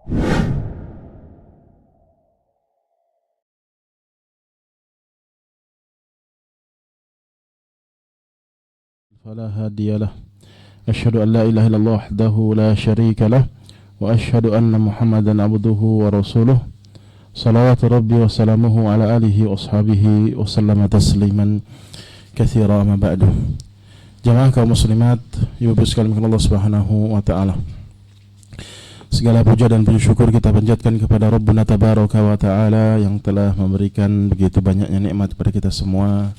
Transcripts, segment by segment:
فلا هادي له أشهد أن لا إله إلا الله وحده لا شريك له وأشهد أن محمدا عبده ورسوله صلوات ربي وسلامه على آله وأصحابه وسلم تسليما كثيرا ما بعد. Jamaah kaum muslimat, ibu sekalian Allah Subhanahu wa taala. Segala puja dan puji syukur kita panjatkan kepada Rabbuna Tabaraka wa taala yang telah memberikan begitu banyaknya nikmat kepada kita semua,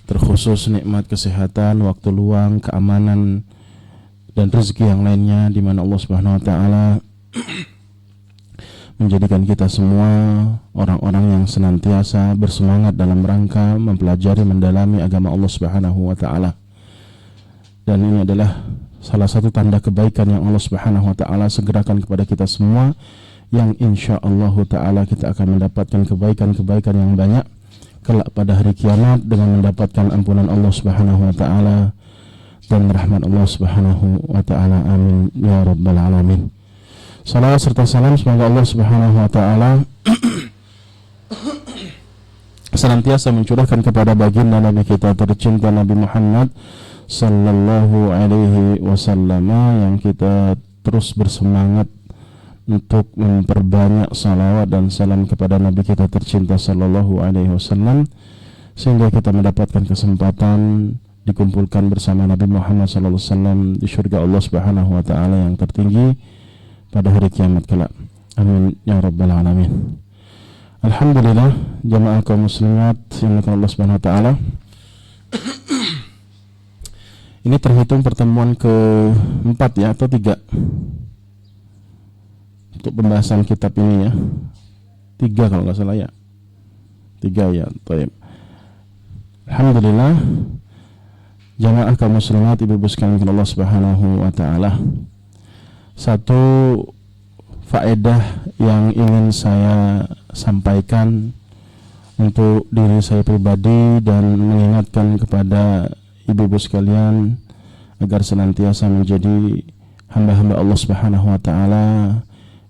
terkhusus nikmat kesehatan, waktu luang, keamanan dan rezeki yang lainnya, di mana Allah Subhanahu wa taala menjadikan kita semua orang-orang yang senantiasa bersemangat dalam rangka mempelajari, mendalami agama Allah Subhanahu wa taala. Dan ini adalah salah satu tanda kebaikan yang Allah Subhanahu wa taala segerakan kepada kita semua, yang insyaallah taala kita akan mendapatkan kebaikan-kebaikan yang banyak kelak pada hari kiamat dengan mendapatkan ampunan Allah Subhanahu wa taala dan rahmat Allah Subhanahu wa taala. Amin ya rabbal alamin. Salawat serta salam semoga Allah Subhanahu wa taala senantiasa mencurahkan kepada baginda Nabi kita tercinta Nabi Muhammad sallallahu alaihi wasallam, yang kita terus bersemangat untuk memperbanyak salawat dan salam kepada Nabi kita tercinta sallallahu alaihi wasallam, sehingga kita mendapatkan kesempatan dikumpulkan bersama Nabi Muhammad sallallahu alaihi wasallam di surga Allah Subhanahu wa taala yang tertinggi pada hari kiamat kelak. Amin ya rabbal alamin. Alhamdulillah, jamaah kaum muslimat yang dimuliakan Allah Subhanahu wa taala. Ini terhitung pertemuan ke-4 ya, atau 3 untuk pembahasan kitab ini ya. 3 kalau nggak salah ya. 3 ya. Baik. Alhamdulillah, jamaah kaum muslimat, ibu-ibu sekalian Allah Subhanahu wa taala. Satu faedah yang ingin saya sampaikan untuk diri saya pribadi dan mengingatkan kepada ibu-ibu sekalian agar senantiasa menjadi hamba-hamba Allah Subhanahu wa taala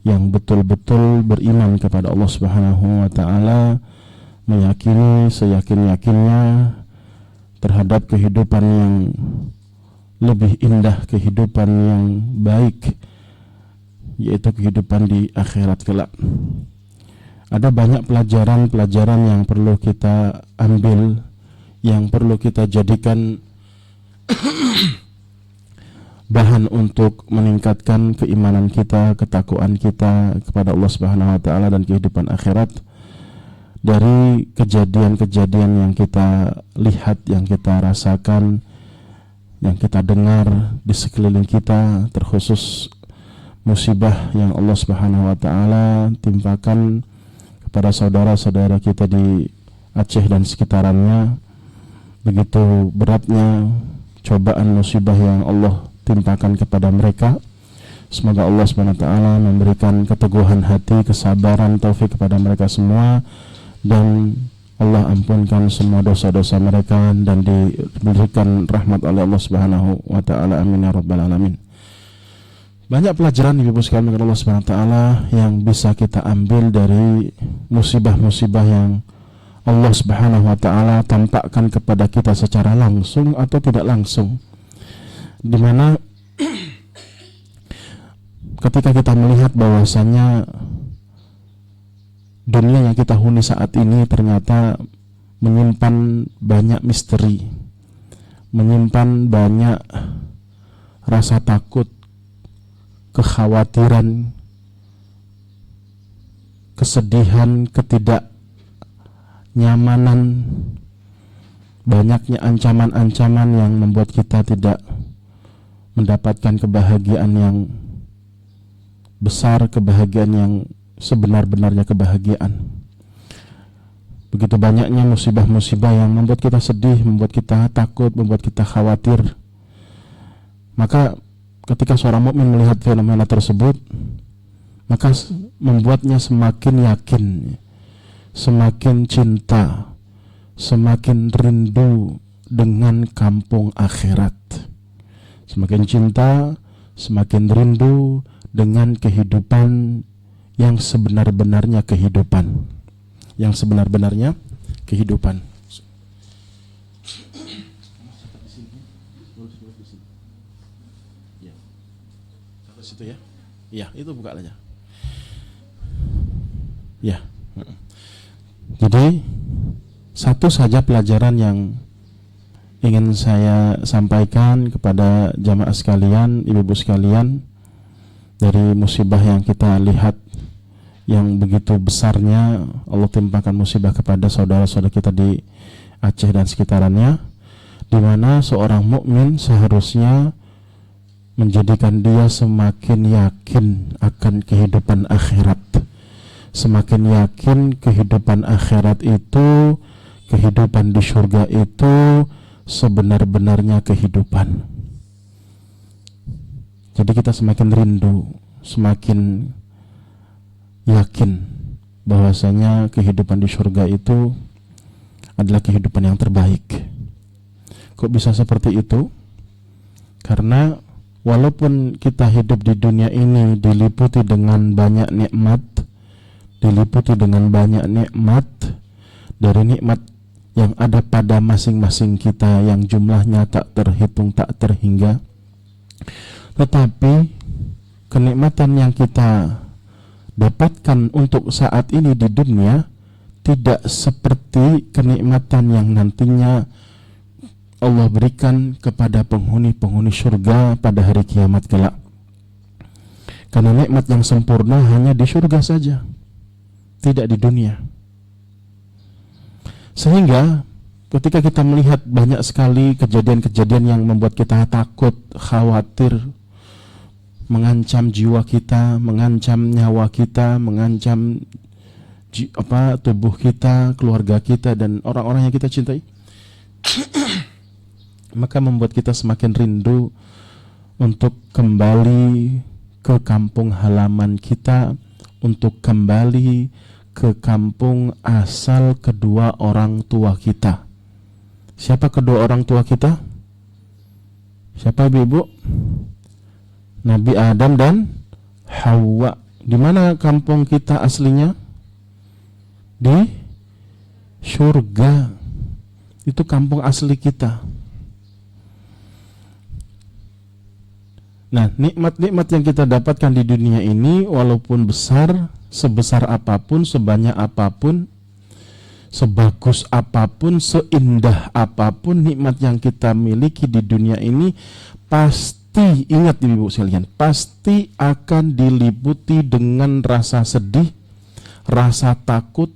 yang betul-betul beriman kepada Allah Subhanahu wa taala, meyakini seyakin-yakinnya terhadap kehidupan yang lebih indah, kehidupan yang baik, yaitu kehidupan di akhirat kelak. Ada banyak pelajaran-pelajaran yang perlu kita ambil, yang perlu kita jadikan bahan untuk meningkatkan keimanan kita, ketakwaan kita kepada Allah Subhanahu wa taala dan kehidupan akhirat, dari kejadian-kejadian yang kita lihat, yang kita rasakan, yang kita dengar di sekeliling kita, terkhusus musibah yang Allah Subhanahu wa taala timpakan kepada saudara-saudara kita di Aceh dan sekitarannya. Begitu beratnya cobaan musibah yang Allah timpakan kepada mereka. Semoga Allah Subhanahu wa taala memberikan keteguhan hati, kesabaran, taufik kepada mereka semua, dan Allah ampunkan semua dosa-dosa mereka dan diberikan rahmat oleh Allah Subhanahu wa taala. Amin ya rabbal alamin. Banyak pelajaran ibu sekalian Allah Subhanahu wa taala yang bisa kita ambil dari musibah-musibah yang Allah Subhanahu wa taala tampakkan kepada kita secara langsung atau tidak langsung, di mana ketika kita melihat bahwasanya dunia yang kita huni saat ini ternyata menyimpan banyak misteri, menyimpan banyak rasa takut, kekhawatiran, kesedihan, ketidaknyamanan, banyaknya ancaman-ancaman yang membuat kita tidak mendapatkan kebahagiaan yang besar, kebahagiaan yang sebenar-benarnya kebahagiaan. Begitu banyaknya musibah-musibah yang membuat kita sedih, membuat kita takut, membuat kita khawatir. Maka ketika seorang mukmin melihat fenomena tersebut, maka membuatnya semakin yakin, semakin cinta, semakin rindu dengan kampung akhirat. Semakin cinta, semakin rindu dengan kehidupan yang sebenar-benarnya kehidupan. Yang sebenar-benarnya kehidupan. Situ ya. Ya, itu buka aja. Ya. Jadi satu saja pelajaran yang ingin saya sampaikan kepada jamaah sekalian, ibu-ibu sekalian, dari musibah yang kita lihat yang begitu besarnya Allah timpakan musibah kepada saudara-saudara kita di Aceh dan sekitarannya, di mana seorang mukmin seharusnya menjadikan dia semakin yakin akan kehidupan akhirat. Semakin yakin kehidupan akhirat itu, kehidupan di surga itu sebenar-benarnya kehidupan. Jadi kita semakin rindu, semakin yakin bahwasanya kehidupan di surga itu adalah kehidupan yang terbaik. Kok bisa seperti itu? Karena walaupun kita hidup di dunia ini diliputi dengan banyak nikmat, dari nikmat yang ada pada masing-masing kita yang jumlahnya tak terhitung, tak terhingga, tetapi kenikmatan yang kita dapatkan untuk saat ini di dunia tidak seperti kenikmatan yang nantinya Allah berikan kepada penghuni-penghuni surga pada hari kiamat kelak. Karena nikmat yang sempurna hanya di surga saja, tidak di dunia. Sehingga ketika kita melihat banyak sekali kejadian-kejadian yang membuat kita takut, khawatir, mengancam jiwa kita, mengancam nyawa kita, mengancam tubuh kita, keluarga kita, dan orang-orang yang kita cintai, maka membuat kita semakin rindu untuk kembali ke kampung halaman kita, untuk kembali ke kampung asal kedua orang tua kita. Siapa kedua orang tua kita? Siapa ibu? Nabi Adam dan Hawa. Di mana kampung kita aslinya? Di surga. Itu kampung asli kita. Nah, nikmat-nikmat yang kita dapatkan di dunia ini walaupun besar, sebesar apapun, sebanyak apapun, sebagus apapun, seindah apapun nikmat yang kita miliki di dunia ini, pasti, ingat ibu sekalian, pasti akan diliputi dengan rasa sedih, rasa takut,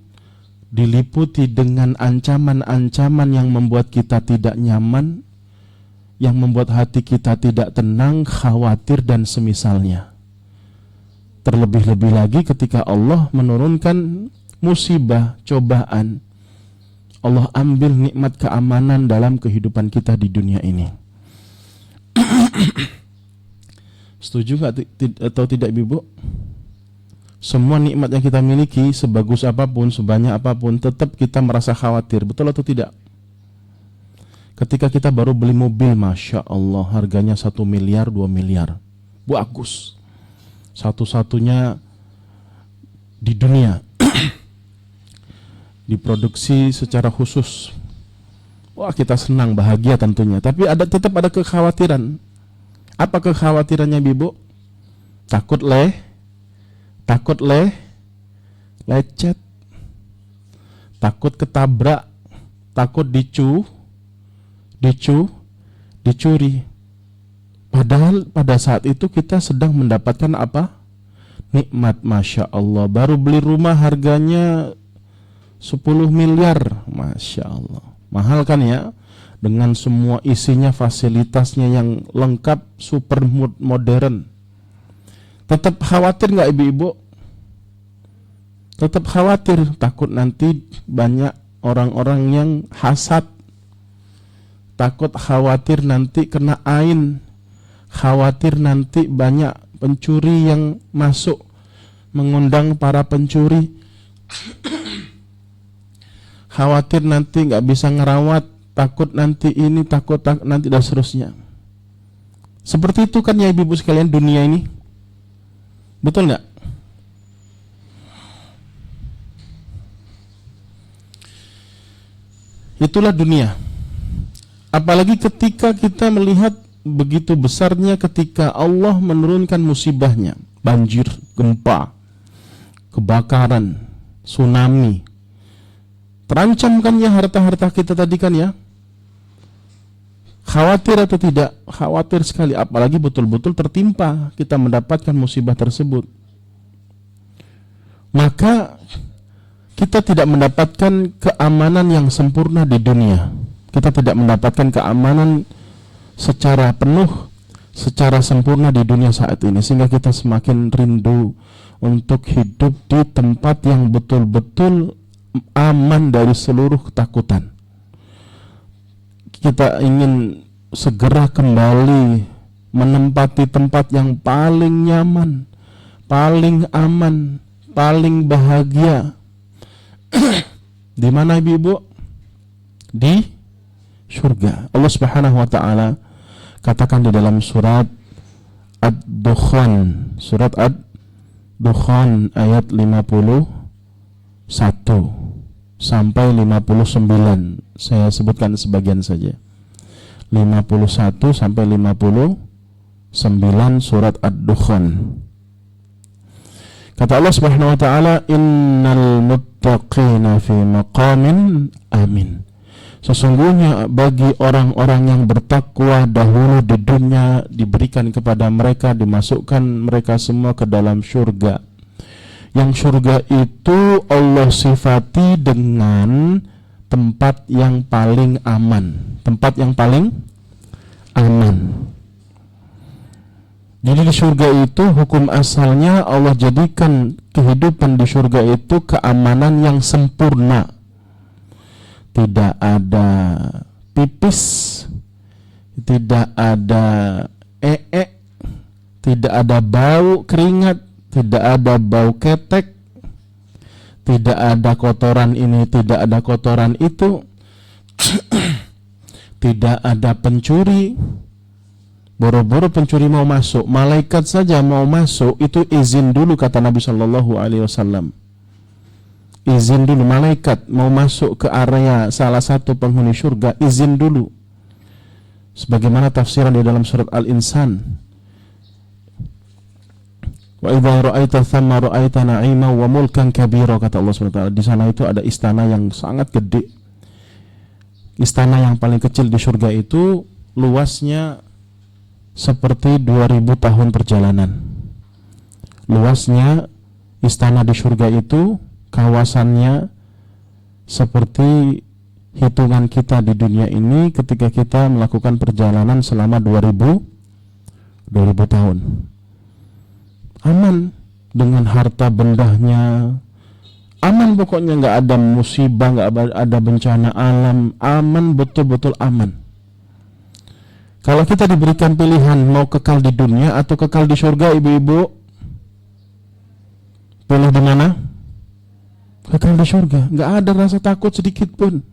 diliputi dengan ancaman-ancaman yang membuat kita tidak nyaman, yang membuat hati kita tidak tenang, khawatir, dan semisalnya. Terlebih-lebih lagi ketika Allah menurunkan musibah, cobaan, Allah ambil nikmat keamanan dalam kehidupan kita di dunia ini. Setuju gak atau tidak ibu? Semua nikmat yang kita miliki, sebagus apapun, sebanyak apapun, tetap kita merasa khawatir, betul atau tidak? Ketika kita baru beli mobil, Masya Allah, harganya 1 miliar, 2 miliar, bagus, satu-satunya di dunia, diproduksi secara khusus. Wah, kita senang, bahagia tentunya. Tapi tetap ada kekhawatiran. Apa kekhawatirannya ibu? Takut lecet, takut ketabrak, takut dicuri. Padahal pada saat itu kita sedang mendapatkan apa? Nikmat, Masya Allah. Baru beli rumah harganya 10 miliar, Masya Allah. Mahal kan ya? Dengan semua isinya, fasilitasnya yang lengkap, super modern. Tetap khawatir gak ibu-ibu? Tetap khawatir, takut nanti banyak orang-orang yang hasad, takut khawatir nanti kena ain, khawatir nanti banyak pencuri yang masuk, mengundang para pencuri, khawatir nanti nggak bisa ngerawat, takut nanti ini, takut nanti, dan seterusnya. Seperti itu kan ya ibu-ibu sekalian dunia ini, betul nggak? Itulah dunia. Apalagi ketika kita melihat begitu besarnya ketika Allah menurunkan musibahnya, banjir, gempa, kebakaran, tsunami. Terancam kan ya harta-harta kita tadi kan ya? Khawatir atau tidak? Khawatir sekali, apalagi betul-betul tertimpa kita mendapatkan musibah tersebut. Maka kita tidak mendapatkan keamanan yang sempurna di dunia. Kita tidak mendapatkan keamanan secara penuh, secara sempurna di dunia saat ini, sehingga kita semakin rindu untuk hidup di tempat yang betul-betul aman dari seluruh ketakutan. Kita ingin segera kembali menempati tempat yang paling nyaman, paling aman, paling bahagia. Di mana ibu-ibu? Di surga. Allah Subhanahu wa taala katakan di dalam surat Ad-Dukhan, surat Ad-Dukhan ayat 51 sampai 59. Saya sebutkan sebagian saja. 51 sampai 59 surat Ad-Dukhan. Kata Allah Subhanahu wa taala, "Innal muttaqina fi maqamin amin." Sesungguhnya bagi orang-orang yang bertakwa dahulu di dunia diberikan kepada mereka, dimasukkan mereka semua ke dalam surga. Yang surga itu Allah sifati dengan tempat yang paling aman. Tempat yang paling aman. Jadi di surga itu hukum asalnya Allah jadikan kehidupan di surga itu keamanan yang sempurna. Tidak ada pipis, tidak ada tidak ada bau keringat, tidak ada bau ketek, tidak ada kotoran ini, tidak ada kotoran itu, tidak ada pencuri. Boro-boro pencuri mau masuk, malaikat saja mau masuk itu izin dulu, kata Nabi Shallallahu Alaihi Wasallam. Izin dulu, malaikat mau masuk ke area salah satu penghuni surga, izin dulu. Sebagaimana tafsiran di dalam surat Al-Insan. Wa idza ra'aita thamma ra'aita na'ima wa mulkan kabira, kata Allah SWT. Di sana itu ada istana yang sangat gede. Istana yang paling kecil di surga itu luasnya seperti 2000 tahun perjalanan. Luasnya istana di surga itu, kawasannya seperti hitungan kita di dunia ini ketika kita melakukan perjalanan selama 2000 tahun. Aman dengan harta bendahnya, aman pokoknya, nggak ada musibah, nggak ada bencana alam, aman, betul-betul aman. Kalau kita diberikan pilihan mau kekal di dunia atau kekal di surga, ibu-ibu, pilih di mana? Kekal di surga. Nggak ada rasa takut sedikit pun,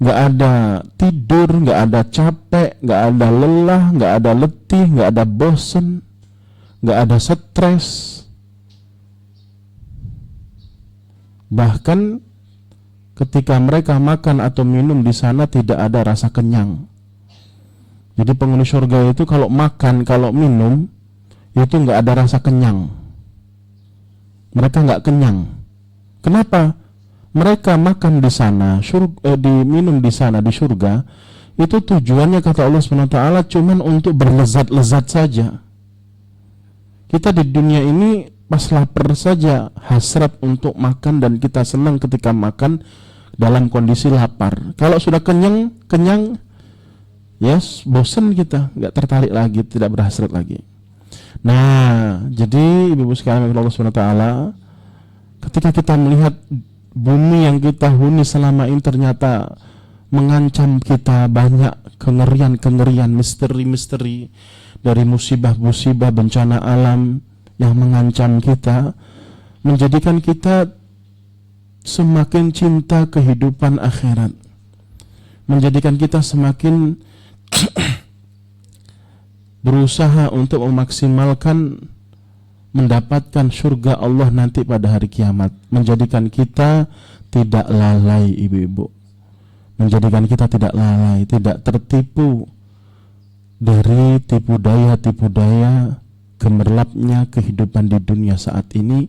nggak ada tidur, nggak ada capek, nggak ada lelah, nggak ada letih, nggak ada bosen, nggak ada stres. Bahkan ketika mereka makan atau minum di sana tidak ada rasa kenyang. Jadi penghuni surga itu kalau makan, kalau minum itu nggak ada rasa kenyang. Mereka nggak kenyang. Kenapa? Mereka makan di sana, diminum di sana di surga, itu tujuannya kata Allah SWT cuman untuk berlezat-lezat saja. Kita di dunia ini pas lapar saja hasrat untuk makan, dan kita senang ketika makan dalam kondisi lapar. Kalau sudah kenyang, yes, bosan kita, nggak tertarik lagi, tidak berhasrat lagi. Nah, jadi ibu-ibu sekalian Allah SWT, ketika kita melihat bumi yang kita huni selama ini ternyata mengancam kita, banyak kengerian-kengerian, misteri-misteri dari musibah-musibah bencana alam yang mengancam kita, menjadikan kita semakin cinta kehidupan akhirat, menjadikan kita semakin berusaha untuk memaksimalkan mendapatkan surga Allah nanti pada hari kiamat, menjadikan kita tidak lalai, ibu-ibu, menjadikan kita tidak lalai, tidak tertipu dari tipu daya gemerlapnya kehidupan di dunia saat ini,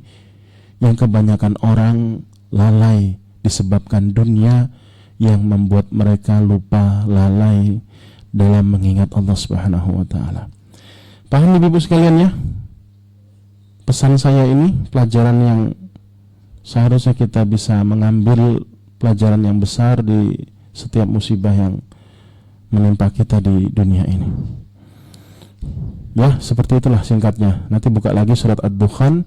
yang kebanyakan orang lalai disebabkan dunia yang membuat mereka lupa, lalai dalam mengingat Allah Subhanahu wa taala. Paham Ibu sekalian ya? Pesan saya ini pelajaran yang seharusnya kita bisa mengambil pelajaran yang besar di setiap musibah yang menimpa kita di dunia ini. Ya, seperti itulah singkatnya. Nanti buka lagi surat Ad-Dukhan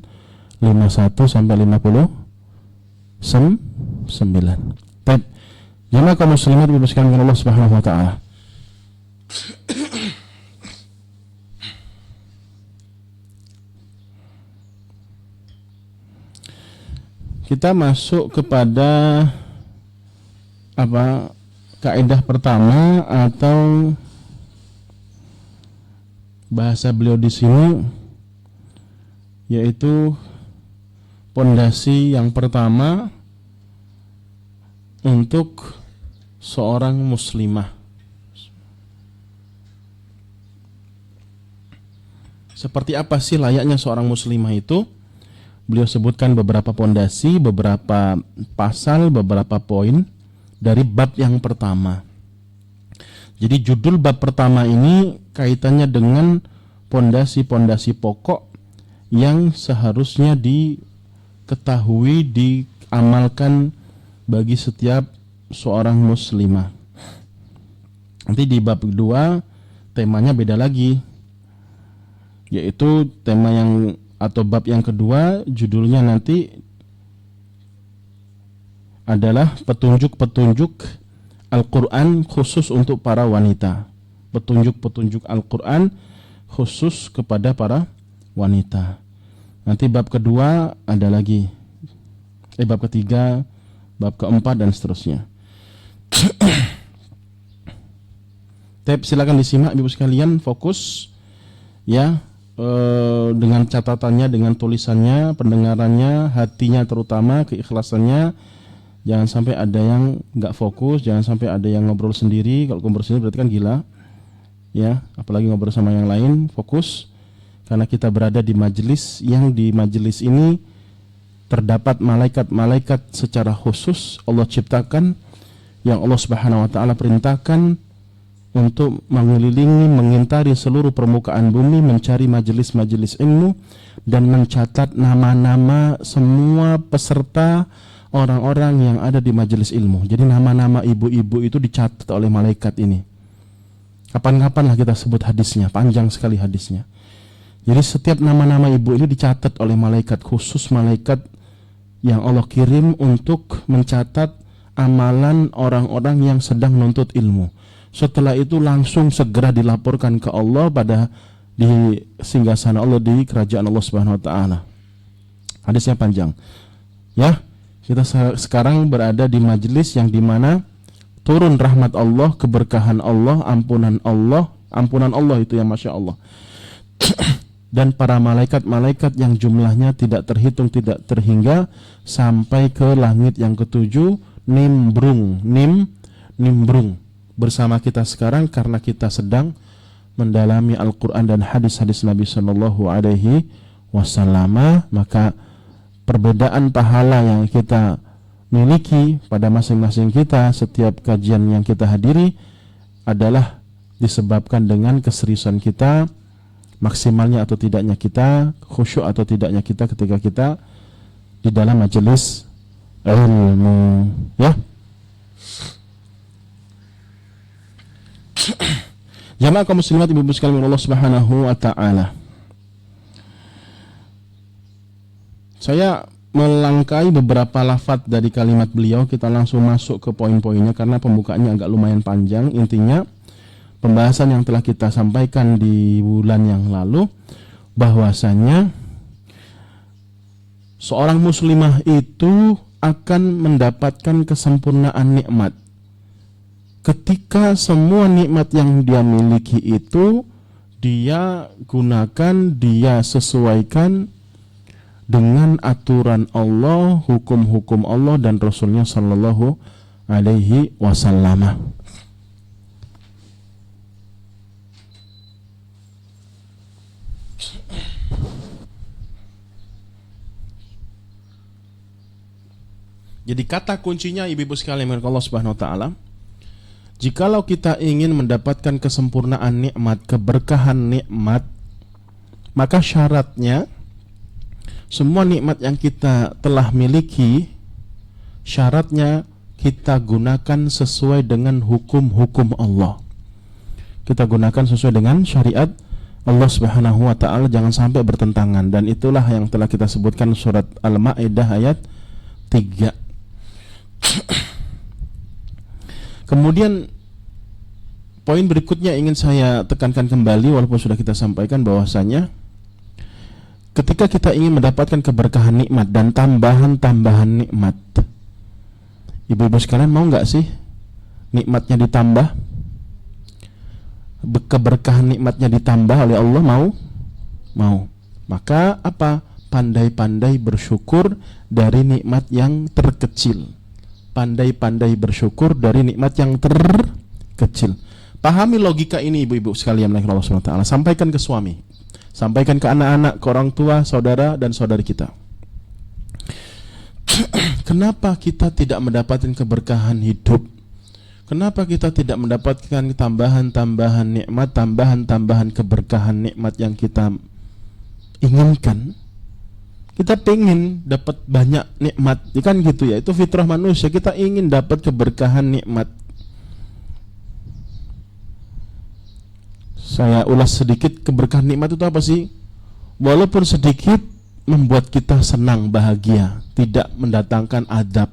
51 sampai 59. Baik. Jemaah kaum muslimat Ibu sekalian Allah Subhanahu wa taala. Kita masuk kepada kaidah pertama atau bahasa beliau di sini, yaitu pondasi yang pertama untuk seorang muslimah. Seperti apa sih layaknya seorang muslimah itu? Beliau sebutkan beberapa pondasi, beberapa pasal, beberapa poin dari bab yang pertama. Jadi judul bab pertama ini kaitannya dengan pondasi-pondasi pokok yang seharusnya diketahui, diamalkan bagi setiap seorang muslimah. Nanti di bab kedua temanya beda lagi, yaitu tema yang atau bab yang kedua judulnya nanti adalah petunjuk-petunjuk Al-Quran khusus untuk para wanita. Petunjuk-petunjuk Al-Quran khusus kepada para wanita. Nanti bab kedua ada lagi, bab ketiga, bab keempat dan seterusnya. Silakan disimak Ibu sekalian, fokus ya, dengan catatannya, dengan tulisannya, pendengarannya, hatinya terutama, keikhlasannya. Jangan sampai ada yang nggak fokus, jangan sampai ada yang ngobrol sendiri. Kalau ngobrol sendiri berarti kan gila, ya. Apalagi ngobrol sama yang lain, fokus. Karena kita berada di majelis yang di majelis ini terdapat malaikat-malaikat secara khusus Allah ciptakan, yang Allah Subhanahu wa taala perintahkan untuk mengelilingi, mengintari seluruh permukaan bumi, mencari majelis-majelis ilmu dan mencatat nama-nama semua peserta orang-orang yang ada di majelis ilmu. Jadi nama-nama ibu-ibu itu dicatat oleh malaikat ini. Kapan-kapan lah kita sebut hadisnya, panjang sekali hadisnya. Jadi setiap nama-nama ibu ini dicatat oleh malaikat khusus, malaikat yang Allah kirim untuk mencatat amalan orang-orang yang sedang menuntut ilmu. Setelah itu langsung segera dilaporkan ke Allah pada di singgasana Allah di kerajaan Allah Subhanahu wa taala. Hadisnya panjang. Ya, kita sekarang berada di majelis yang dimana turun rahmat Allah, keberkahan Allah, ampunan Allah itu yang Masya Allah. Dan para malaikat-malaikat yang jumlahnya tidak terhitung, tidak terhingga sampai ke langit yang ketujuh, nimbrung bersama kita sekarang karena kita sedang mendalami Al-Quran dan hadis-hadis Nabi Sallallahu Alaihi Wasallam. Maka perbedaan pahala yang kita miliki pada masing-masing kita setiap kajian yang kita hadiri adalah disebabkan dengan keseriusan kita, maksimalnya atau tidaknya kita, khusyuk atau tidaknya kita ketika kita di dalam majelis ilmu, ya. Jamaah kaum muslimat ibu sekalian Allah Subhanahu wa taala. Saya melangkai beberapa lafaz dari kalimat beliau, kita langsung masuk ke poin-poinnya karena pembukaannya agak lumayan panjang. Intinya pembahasan yang telah kita sampaikan di bulan yang lalu, bahwasanya seorang muslimah itu akan mendapatkan kesempurnaan nikmat ketika semua nikmat yang dia miliki itu dia gunakan, dia sesuaikan dengan aturan Allah, hukum-hukum Allah dan Rasulnya Sallallahu alaihi wasallam. Jadi kata kuncinya ibu-ibu sekalian yang Allah Subhanahu wa taala, jikalau kita ingin mendapatkan kesempurnaan nikmat, keberkahan nikmat, maka syaratnya semua nikmat yang kita telah miliki, syaratnya kita gunakan sesuai dengan hukum-hukum Allah. Kita gunakan sesuai dengan syariat Allah Subhanahu wa taala, jangan sampai bertentangan, dan itulah yang telah kita sebutkan surat Al-Maidah ayat 3. Kemudian poin berikutnya ingin saya tekankan kembali, walaupun sudah kita sampaikan, bahwasanya ketika kita ingin mendapatkan keberkahan nikmat dan tambahan-tambahan nikmat, ibu-ibu sekalian mau nggak sih nikmatnya ditambah, keberkahan nikmatnya ditambah oleh Allah? Mau. Maka apa? Pandai-pandai bersyukur dari nikmat yang terkecil. Pandai-pandai bersyukur dari nikmat yang terkecil. Pahami logika ini ibu-ibu sekalian yang Allah SWT. Sampaikan ke suami, sampaikan ke anak-anak, ke orang tua, saudara dan saudari kita. Kenapa kita tidak mendapatkan keberkahan hidup? Kenapa kita tidak mendapatkan tambahan-tambahan nikmat, tambahan-tambahan keberkahan nikmat yang kita inginkan? Kita pengen dapat banyak nikmat, kan gitu ya. Itu fitrah manusia, kita ingin dapat keberkahan nikmat. Saya ulas sedikit, keberkahan nikmat itu apa sih? Walaupun sedikit, membuat kita senang, bahagia, tidak mendatangkan adab.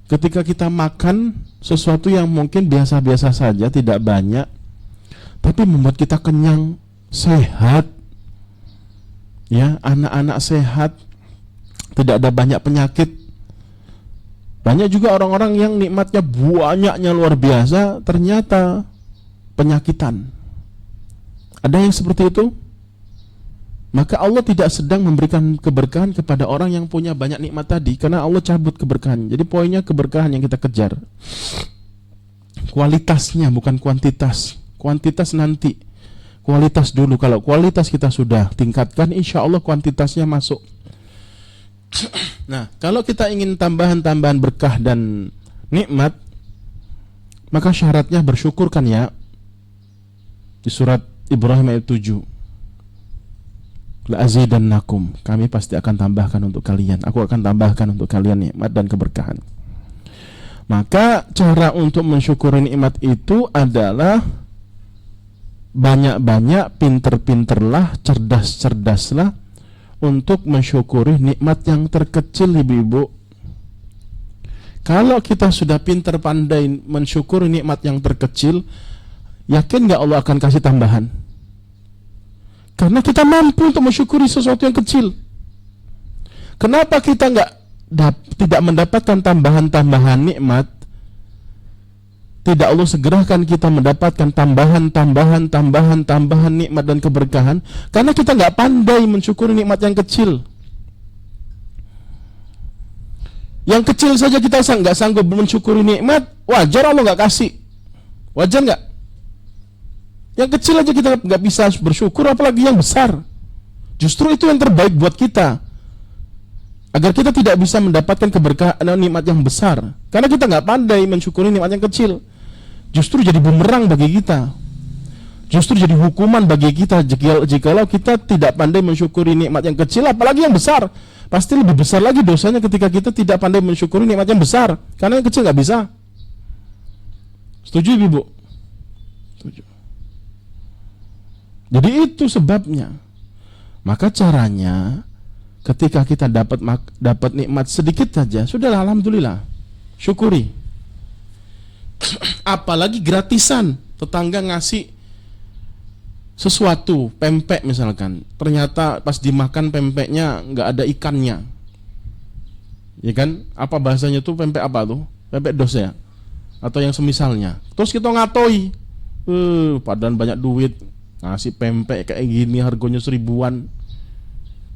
Ketika kita makan sesuatu yang mungkin biasa-biasa saja, tidak banyak, tapi membuat kita kenyang, sehat. Ya, anak-anak sehat, tidak ada banyak penyakit. Banyak juga orang-orang yang nikmatnya banyaknya luar biasa, ternyata penyakitan. Ada yang seperti itu? Maka Allah tidak sedang memberikan keberkahan kepada orang yang punya banyak nikmat tadi, karena Allah cabut keberkahan. Jadi poinnya keberkahan yang kita kejar, kualitasnya bukan kuantitas. Kuantitas nanti, kualitas dulu. Kalau kualitas kita sudah tingkatkan, insya Allah kuantitasnya masuk. Nah, kalau kita ingin tambahan-tambahan berkah dan nikmat, maka syaratnya bersyukur kan ya. Di surat Ibrahim ayat 7, la azidannakum, kami pasti akan tambahkan untuk kalian, aku akan tambahkan untuk kalian nikmat dan keberkahan. Maka cara untuk mensyukuri nikmat itu adalah banyak-banyak, pinter-pinterlah, cerdas-cerdaslah untuk mensyukuri nikmat yang terkecil, ibu-ibu. Kalau kita sudah pinter pandai mensyukuri nikmat yang terkecil, yakin gak Allah akan kasih tambahan? Karena kita mampu untuk mensyukuri sesuatu yang kecil. Kenapa kita tidak mendapatkan tambahan-tambahan nikmat? Tidak Allah segerakan kita mendapatkan tambahan nikmat dan keberkahan, karena kita nggak pandai mensyukuri nikmat yang kecil. Yang kecil saja kita nggak sanggup mensyukuri nikmat, wajar Allah nggak kasih? Wajar nggak? Yang kecil aja kita nggak bisa bersyukur, apalagi yang besar. Justru itu yang terbaik buat kita, agar kita tidak bisa mendapatkan keberkahan nikmat yang besar, karena kita nggak pandai mensyukuri nikmat yang kecil. Justru jadi bumerang bagi kita, justru jadi hukuman bagi kita jikalau kita tidak pandai mensyukuri nikmat yang kecil, apalagi yang besar. Pasti lebih besar lagi dosanya ketika kita tidak pandai mensyukuri nikmat yang besar, karena yang kecil nggak bisa. Setuju ibu? Setuju. Jadi itu sebabnya. Maka caranya, ketika kita dapat nikmat sedikit saja, sudahlah, alhamdulillah, syukuri. Apalagi gratisan, tetangga ngasih sesuatu, pempek misalkan, ternyata pas dimakan pempeknya nggak ada ikannya, ya kan? Apa bahasanya tuh, pempek apa tuh? Pempek dos ya, atau yang semisalnya. Terus kita ngatoi, padahal banyak duit, ngasih pempek kayak gini harganya 1.000-an,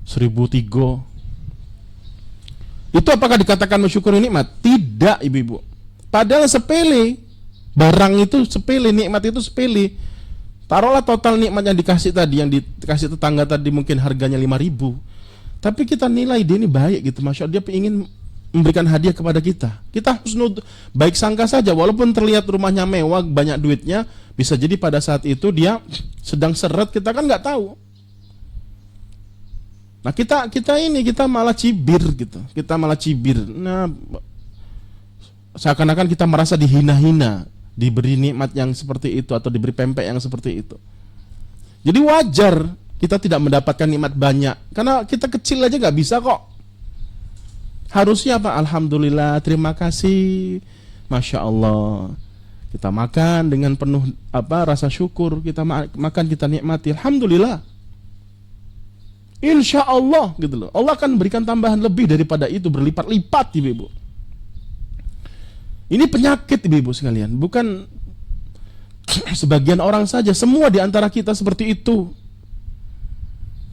1.300. Itu apakah dikatakan mensyukuri nikmat? Tidak, ibu-ibu. Padahal sepele. Barang itu sepele, nikmat itu sepele. Taruhlah total nikmat yang dikasih tadi, yang dikasih tetangga tadi mungkin harganya 5.000. Tapi kita nilai dia ini baik gitu, Masya Allah, dia ingin memberikan hadiah kepada kita. Kita harus baik sangka saja, walaupun terlihat rumahnya mewah, banyak duitnya, bisa jadi pada saat itu dia sedang seret, kita kan nggak tahu. Nah kita malah cibir gitu, kita malah cibir. Nah, seakan-akan kita merasa dihina-hina, diberi nikmat yang seperti itu atau diberi pempek yang seperti itu. Jadi wajar kita tidak mendapatkan nikmat banyak, karena kita kecil aja nggak bisa kok. Harusnya apa? Alhamdulillah, terima kasih, Masya Allah. Kita makan dengan penuh rasa syukur, kita makan, kita nikmati, Alhamdulillah. Insya Allah gitu loh. Allah akan berikan tambahan lebih daripada itu, berlipat-lipat, ibu-ibu. Ini penyakit, ibu-ibu sekalian. Bukan sebagian orang saja, semua di antara kita seperti itu.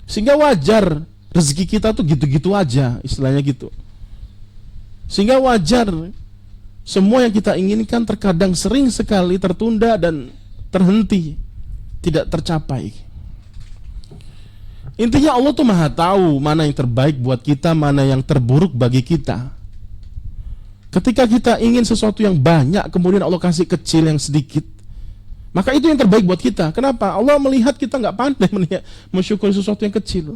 Sehingga wajar rezeki kita tuh gitu-gitu aja, istilahnya gitu. Sehingga wajar semua yang kita inginkan terkadang sering sekali tertunda dan terhenti, tidak tercapai. Intinya Allah tuh maha tahu mana yang terbaik buat kita, mana yang terburuk bagi kita. Ketika kita ingin sesuatu yang banyak, kemudian Allah kasih kecil yang sedikit, maka itu yang terbaik buat kita. Kenapa? Allah melihat kita nggak pandai mensyukuri sesuatu yang kecil.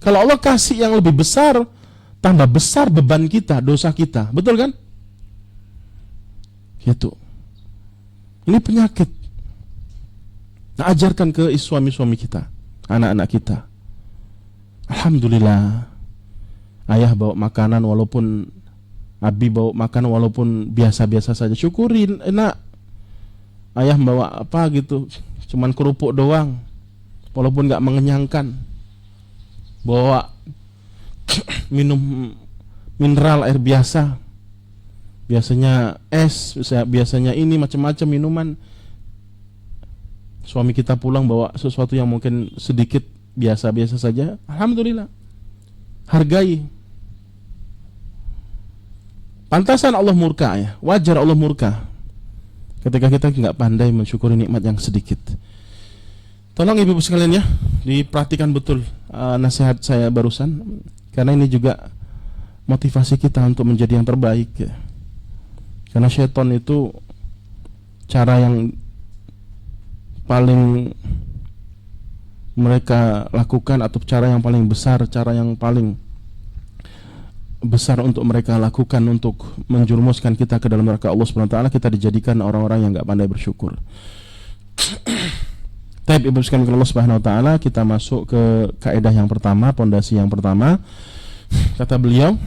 Kalau Allah kasih yang lebih besar, tambah besar beban kita, dosa kita. Betul kan? Gitu. Ini penyakit. Nah, ajarkan ke suami-suami kita, anak-anak kita. Alhamdulillah, ayah bawa makanan walaupun abi bawa makanan walaupun biasa-biasa saja, syukurin. Enak. Ayah bawa apa gitu, cuman kerupuk doang, walaupun gak mengenyangkan. Bawa minum mineral, air biasa, biasanya es, biasanya ini macam-macam minuman. Suami kita pulang bawa sesuatu yang mungkin sedikit biasa-biasa saja, alhamdulillah, hargai. Pantasan Allah murka ya, wajar Allah murka ketika kita nggak pandai mensyukuri nikmat yang sedikit. Tolong ibu-ibu sekalian ya, diperhatikan betul nasihat saya barusan, karena ini juga motivasi kita untuk menjadi yang terbaik ya. Karena syaitan itu cara yang paling mereka lakukan, atau cara yang paling besar, cara yang paling besar untuk mereka lakukan untuk menjerumuskan kita ke dalam neraka Allah Subhanahu wa taala, kita dijadikan orang-orang yang enggak pandai bersyukur. Tapi ibu sekalian Allah Subhanahu wa taala, kita masuk ke kaidah yang pertama, pondasi yang pertama. Kata beliau,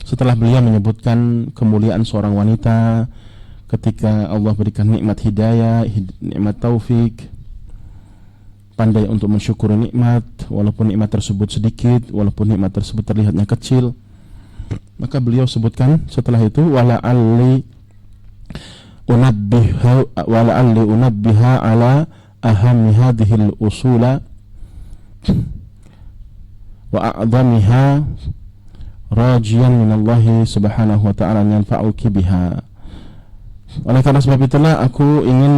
setelah beliau menyebutkan kemuliaan seorang wanita ketika Allah berikan nikmat hidayah, nikmat taufik, pandai untuk mensyukuri nikmat walaupun nikmat tersebut sedikit, walaupun nikmat tersebut terlihatnya kecil, maka beliau sebutkan setelah itu, wala alli unabbiha ala ahammi hadhil usula wa a'zamiha rajiyan minallahi subhanahu wa ta'ala yanfa'uki biha. Oleh karena sebab itulah aku ingin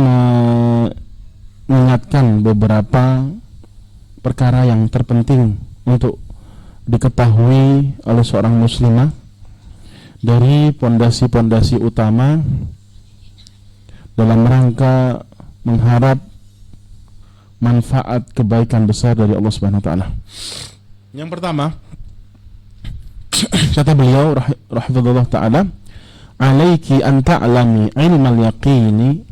mengingatkan beberapa perkara yang terpenting untuk diketahui oleh seorang muslimah dari pondasi-pondasi utama dalam rangka mengharap manfaat kebaikan besar dari Allah Subhanahu wa taala. Yang pertama, kata beliau rahimahullah taala, "Alaiki an ta'lami ilmal yaqini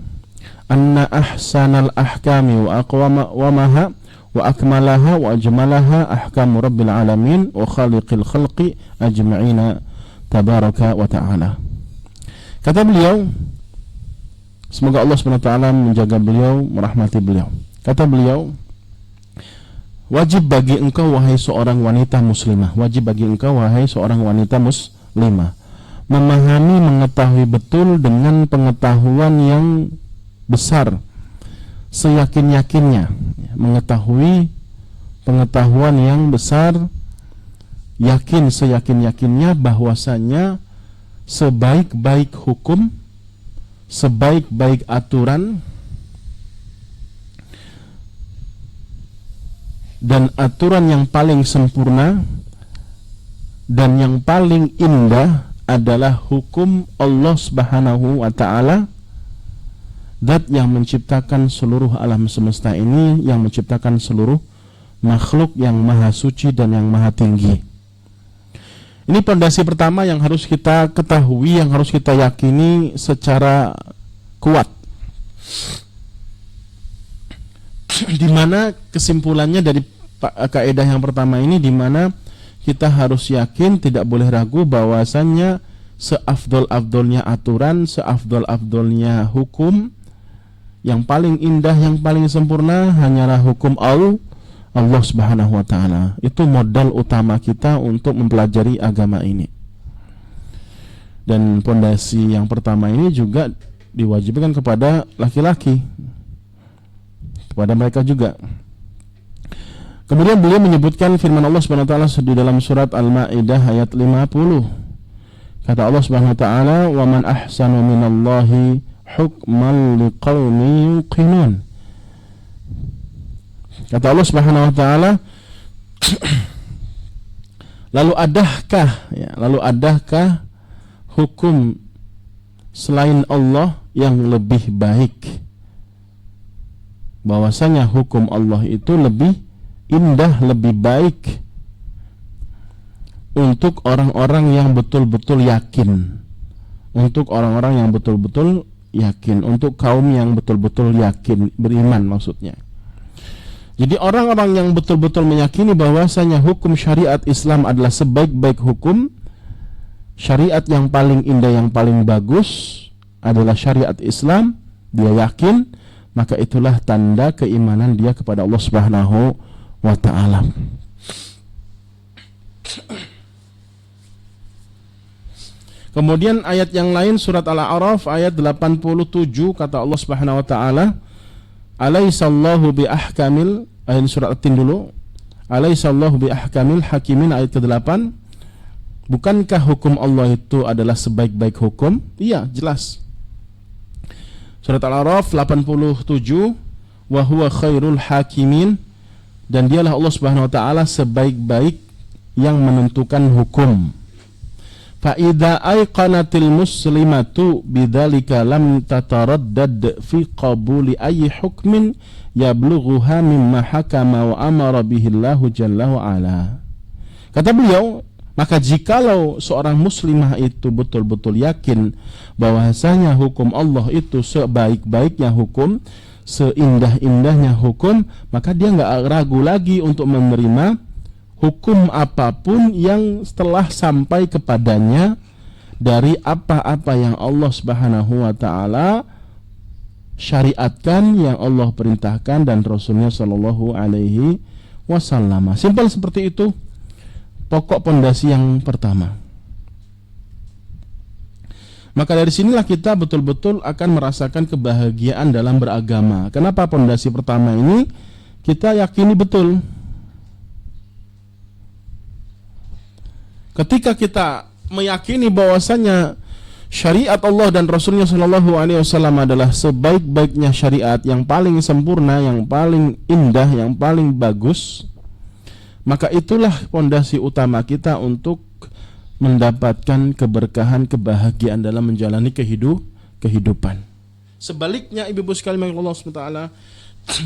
anna ahsanal ahkami wa aqwamaha wa akmalaha wa ajmalaha ahkamu rabbil alamin wa khaliqil khalqi ajma'ina tabaraka wa ta'ala." Kata beliau, semoga Allah SWT menjaga beliau, merahmati beliau. Kata beliau, wajib bagi engkau wahai seorang wanita muslimah, wajib bagi engkau wahai seorang wanita muslimah, memahami, mengetahui betul dengan pengetahuan yang besar, seyakin-yakinnya, mengetahui pengetahuan yang besar yakin seyakin-yakinnya bahwasanya sebaik-baik hukum, sebaik-baik aturan dan aturan yang paling sempurna dan yang paling indah adalah hukum Allah Subhanahu wa ta'ala, zat yang menciptakan seluruh alam semesta ini, yang menciptakan seluruh makhluk yang maha suci dan yang maha tinggi. Ini pondasi pertama yang harus kita ketahui, yang harus kita yakini secara kuat. Di mana kesimpulannya dari kaidah yang pertama ini, di mana kita harus yakin, tidak boleh ragu bahwasannya seafdol-afdolnya aturan, seafdol-afdolnya hukum, yang paling indah, yang paling sempurna hanyalah hukum Allah Subhanahu wa ta'ala. Itu modal utama kita untuk mempelajari agama ini. Dan pondasi yang pertama ini juga diwajibkan kepada laki-laki, kepada mereka juga. Kemudian beliau menyebutkan firman Allah Subhanahu wa ta'ala di dalam surat Al-Maidah ayat 50. Kata Allah Subhanahu wa ta'ala, "Wa man ahsanu minallahi hukman liqaumin yuqinun." Kata Allah Subhanahu wa ta'ala, lalu adakah hukum selain Allah yang lebih baik? Bahwasanya hukum Allah itu lebih indah, lebih baik untuk orang-orang yang betul-betul yakin, untuk orang-orang yang betul-betul yakin, untuk kaum yang betul-betul yakin, beriman maksudnya. Jadi orang-orang yang betul-betul meyakini bahwasanya hukum syariat Islam adalah sebaik-baik hukum, syariat yang paling indah, yang paling bagus adalah syariat Islam, dia yakin, maka itulah tanda keimanan dia kepada Allah Subhanahu wa ta'ala. Kemudian ayat yang lain, surat Al-A'raf ayat 87, kata Allah Subhanahu wa ta'ala, Alaihissallahu biahkamil, ayat surat At-Tin dulu. Alaihissallahu biahkamil hakimin, ayat ke-8. Bukankah hukum Allah itu adalah sebaik-baik hukum? Iya, jelas. Surat Al-A'raf 87, wa huwa khairul hakimin, dan dialah Allah Subhanahu wa ta'ala sebaik-baik yang menentukan hukum. Fa idza aiqanatil muslimatu bidzalika lam tataraddad fi qabuli ayyi hukmin yablughuha mimma hakama wa amara bihi Allahu jalla wa ala. Kata beliau, maka jikalau seorang muslimah itu betul-betul yakin bahwasanya hukum Allah itu sebaik-baiknya hukum, seindah-indahnya hukum, maka dia enggak ragu lagi untuk menerima hukum apapun yang telah sampai kepadanya dari apa-apa yang Allah Subhanahu wa ta'ala syariatkan, yang Allah perintahkan dan Rasulnya Shallallahu alaihi wasallam. Simpel seperti itu pokok pondasi yang pertama. Maka dari sinilah kita betul-betul akan merasakan kebahagiaan dalam beragama. Kenapa pondasi pertama ini kita yakini betul? Ketika kita meyakini bahwasanya syariat Allah dan Rasulnya Shallallahu alaihi wasallam adalah sebaik-baiknya syariat, yang paling sempurna, yang paling indah, yang paling bagus, maka itulah pondasi utama kita untuk mendapatkan keberkahan, kebahagiaan dalam menjalani kehidupan. Sebaliknya, ibu-ibu sekalian Allah SWT,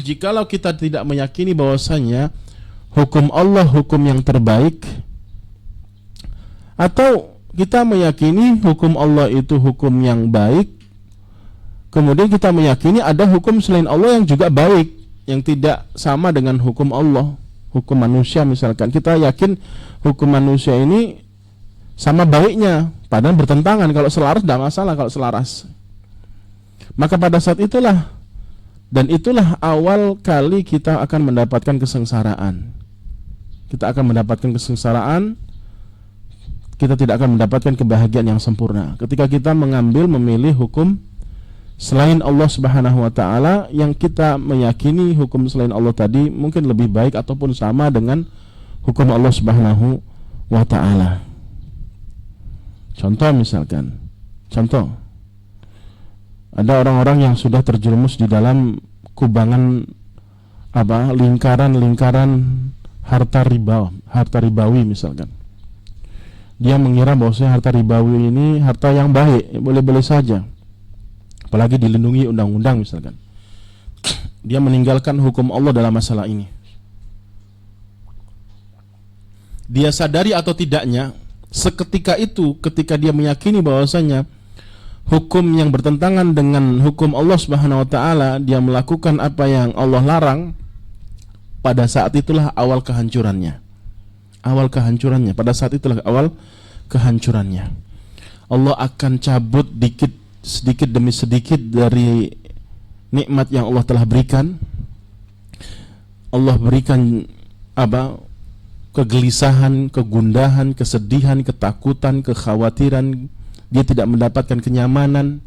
jikalau kita tidak meyakini bahwasanya hukum Allah hukum yang terbaik, atau kita meyakini hukum Allah itu hukum yang baik, kemudian kita meyakini ada hukum selain Allah yang juga baik, yang tidak sama dengan hukum Allah, hukum manusia misalkan. Kita yakin hukum manusia ini sama baiknya, padahal bertentangan. Kalau selaras tidak masalah, kalau selaras. Maka pada saat itulah, dan itulah awal kali kita akan mendapatkan kesengsaraan. Kita akan mendapatkan kesengsaraan, kita tidak akan mendapatkan kebahagiaan yang sempurna ketika kita memilih hukum selain Allah Subhanahu wa ta'ala, yang kita meyakini hukum selain Allah tadi mungkin lebih baik ataupun sama dengan hukum Allah Subhanahu wa ta'ala. Contoh misalkan, ada orang-orang yang sudah terjerumus di dalam kubangan lingkaran harta ribawi misalkan. Dia mengira bahwasanya harta ribawi ini harta yang baik, boleh-boleh saja. Apalagi dilindungi undang-undang misalkan. Dia meninggalkan hukum Allah dalam masalah ini. Dia sadari atau tidaknya, seketika itu ketika dia meyakini bahwasanya hukum yang bertentangan dengan hukum Allah Subhanahu wa taala, dia melakukan apa yang Allah larang, pada saat itulah awal kehancurannya. Pada saat itulah awal kehancurannya. Allah akan cabut sedikit demi sedikit dari nikmat yang Allah telah berikan. Allah berikan kegelisahan, kegundahan, kesedihan, ketakutan, kekhawatiran. Dia tidak mendapatkan kenyamanan.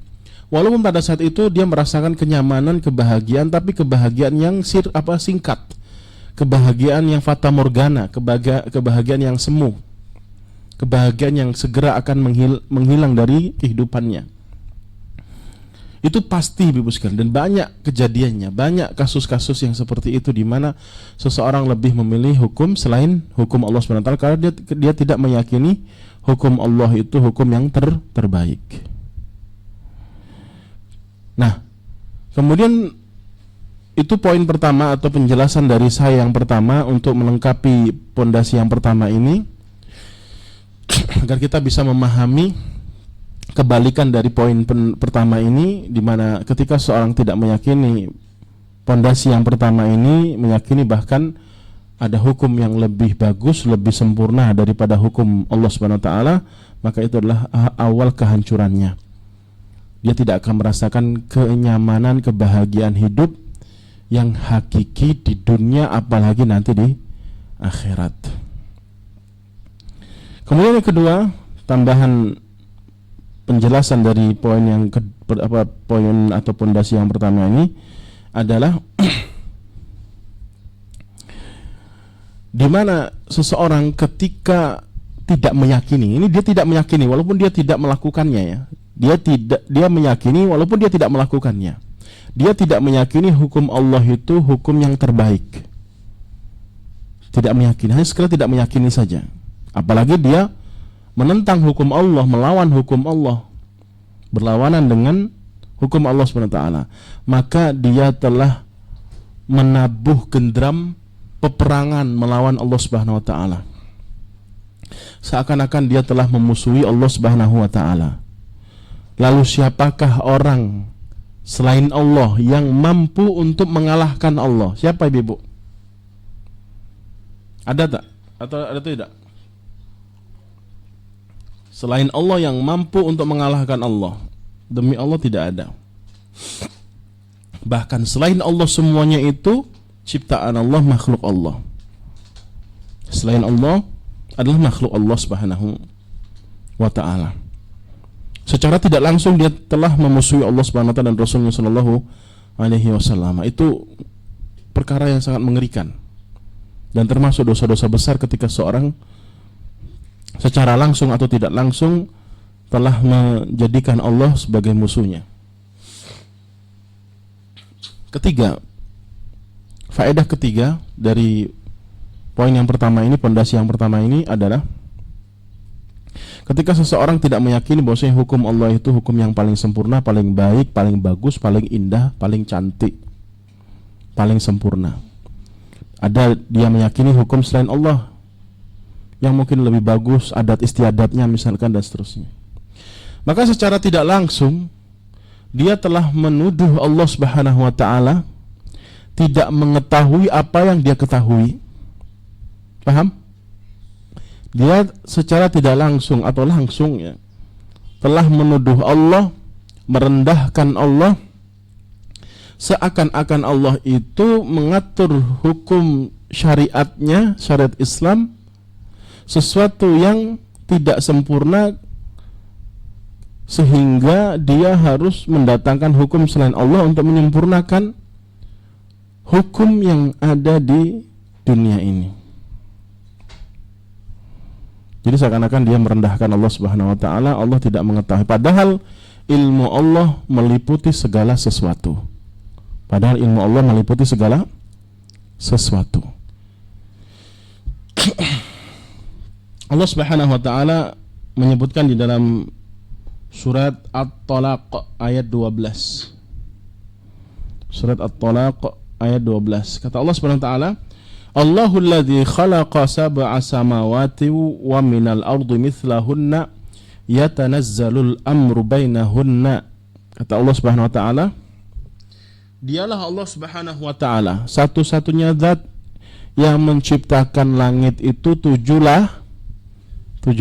Walaupun pada saat itu dia merasakan kenyamanan, kebahagiaan, tapi kebahagiaan yang singkat. Kebahagiaan yang fata morgana, kebahagiaan yang semu, kebahagiaan yang segera akan menghilang dari kehidupannya. Itu pasti Ibu sekalian, dan banyak kejadiannya, banyak kasus-kasus yang seperti itu di mana seseorang lebih memilih hukum selain hukum Allah SWT karena dia tidak meyakini hukum Allah itu hukum yang terbaik. Nah, kemudian itu poin pertama atau penjelasan dari saya yang pertama untuk melengkapi pondasi yang pertama ini, agar kita bisa memahami kebalikan dari poin pertama ini, di mana ketika seorang tidak meyakini pondasi yang pertama ini, meyakini bahkan ada hukum yang lebih bagus, lebih sempurna daripada hukum Allah Subhanahu wa taala, maka itu adalah awal kehancurannya. Dia tidak akan merasakan kenyamanan, kebahagiaan hidup yang hakiki di dunia, apalagi nanti di akhirat. Kemudian yang kedua, tambahan penjelasan dari poin poin atau pondasi yang pertama ini adalah di mana seseorang ketika tidak meyakini, ini dia tidak meyakini walaupun dia tidak melakukannya ya. Dia meyakini walaupun dia tidak melakukannya. Dia tidak meyakini hukum Allah itu hukum yang terbaik. Tidak meyakini, hanya sekedar tidak meyakini saja. Apalagi dia menentang hukum Allah, melawan hukum Allah, berlawanan dengan hukum Allah SWT, maka dia telah menabuh genderam peperangan melawan Allah SWT. Seakan-akan dia telah memusuhi Allah SWT. Lalu siapakah orang selain Allah yang mampu untuk mengalahkan Allah? Siapa Ibu? Ada tak? Atau ada tidak? Selain Allah yang mampu untuk mengalahkan Allah, demi Allah tidak ada. Bahkan selain Allah semuanya itu ciptaan Allah, makhluk Allah. Selain Allah adalah makhluk Allah Subhanahu wa ta'ala. Secara tidak langsung dia telah memusuhi Allah Subhanahu wa ta'ala dan Rasulnya sallallahu alaihi wasallam. Itu perkara yang sangat mengerikan, dan termasuk dosa-dosa besar ketika seorang secara langsung atau tidak langsung telah menjadikan Allah sebagai musuhnya. Ketiga, faedah ketiga dari poin yang pertama ini, pondasi yang pertama ini adalah ketika seseorang tidak meyakini bahwasanya hukum Allah itu hukum yang paling sempurna, paling baik, paling bagus, paling indah, paling cantik, paling sempurna. Ada dia meyakini hukum selain Allah yang mungkin lebih bagus, adat istiadatnya misalkan, dan seterusnya. Maka secara tidak langsung dia telah menuduh Allah Subhanahu wa ta'ala tidak mengetahui apa yang dia ketahui. Paham? Dia secara tidak langsung atau langsung ya telah menuduh Allah, merendahkan Allah, seakan-akan Allah itu mengatur hukum syariatnya, syariat Islam, sesuatu yang tidak sempurna, sehingga dia harus mendatangkan hukum selain Allah untuk menyempurnakan hukum yang ada di dunia ini. Jadi seakan-akan dia merendahkan Allah Subhanahu wa taala, Allah tidak mengetahui. Padahal ilmu Allah meliputi segala sesuatu. Padahal ilmu Allah meliputi segala sesuatu. Allah Subhanahu wa taala menyebutkan di dalam surat At-Talaq ayat 12. Surat At-Talaq ayat 12. Kata Allah Subhanahu wa taala, Allahul ladzi khalaqa sab'a samawati wa minal ardi mithlahunna yatanazzalul amru bainahunna. Kata Allah Subhanahu wa taala, dialah Allah Subhanahu wa taala satu-satunya zat yang menciptakan langit itu 7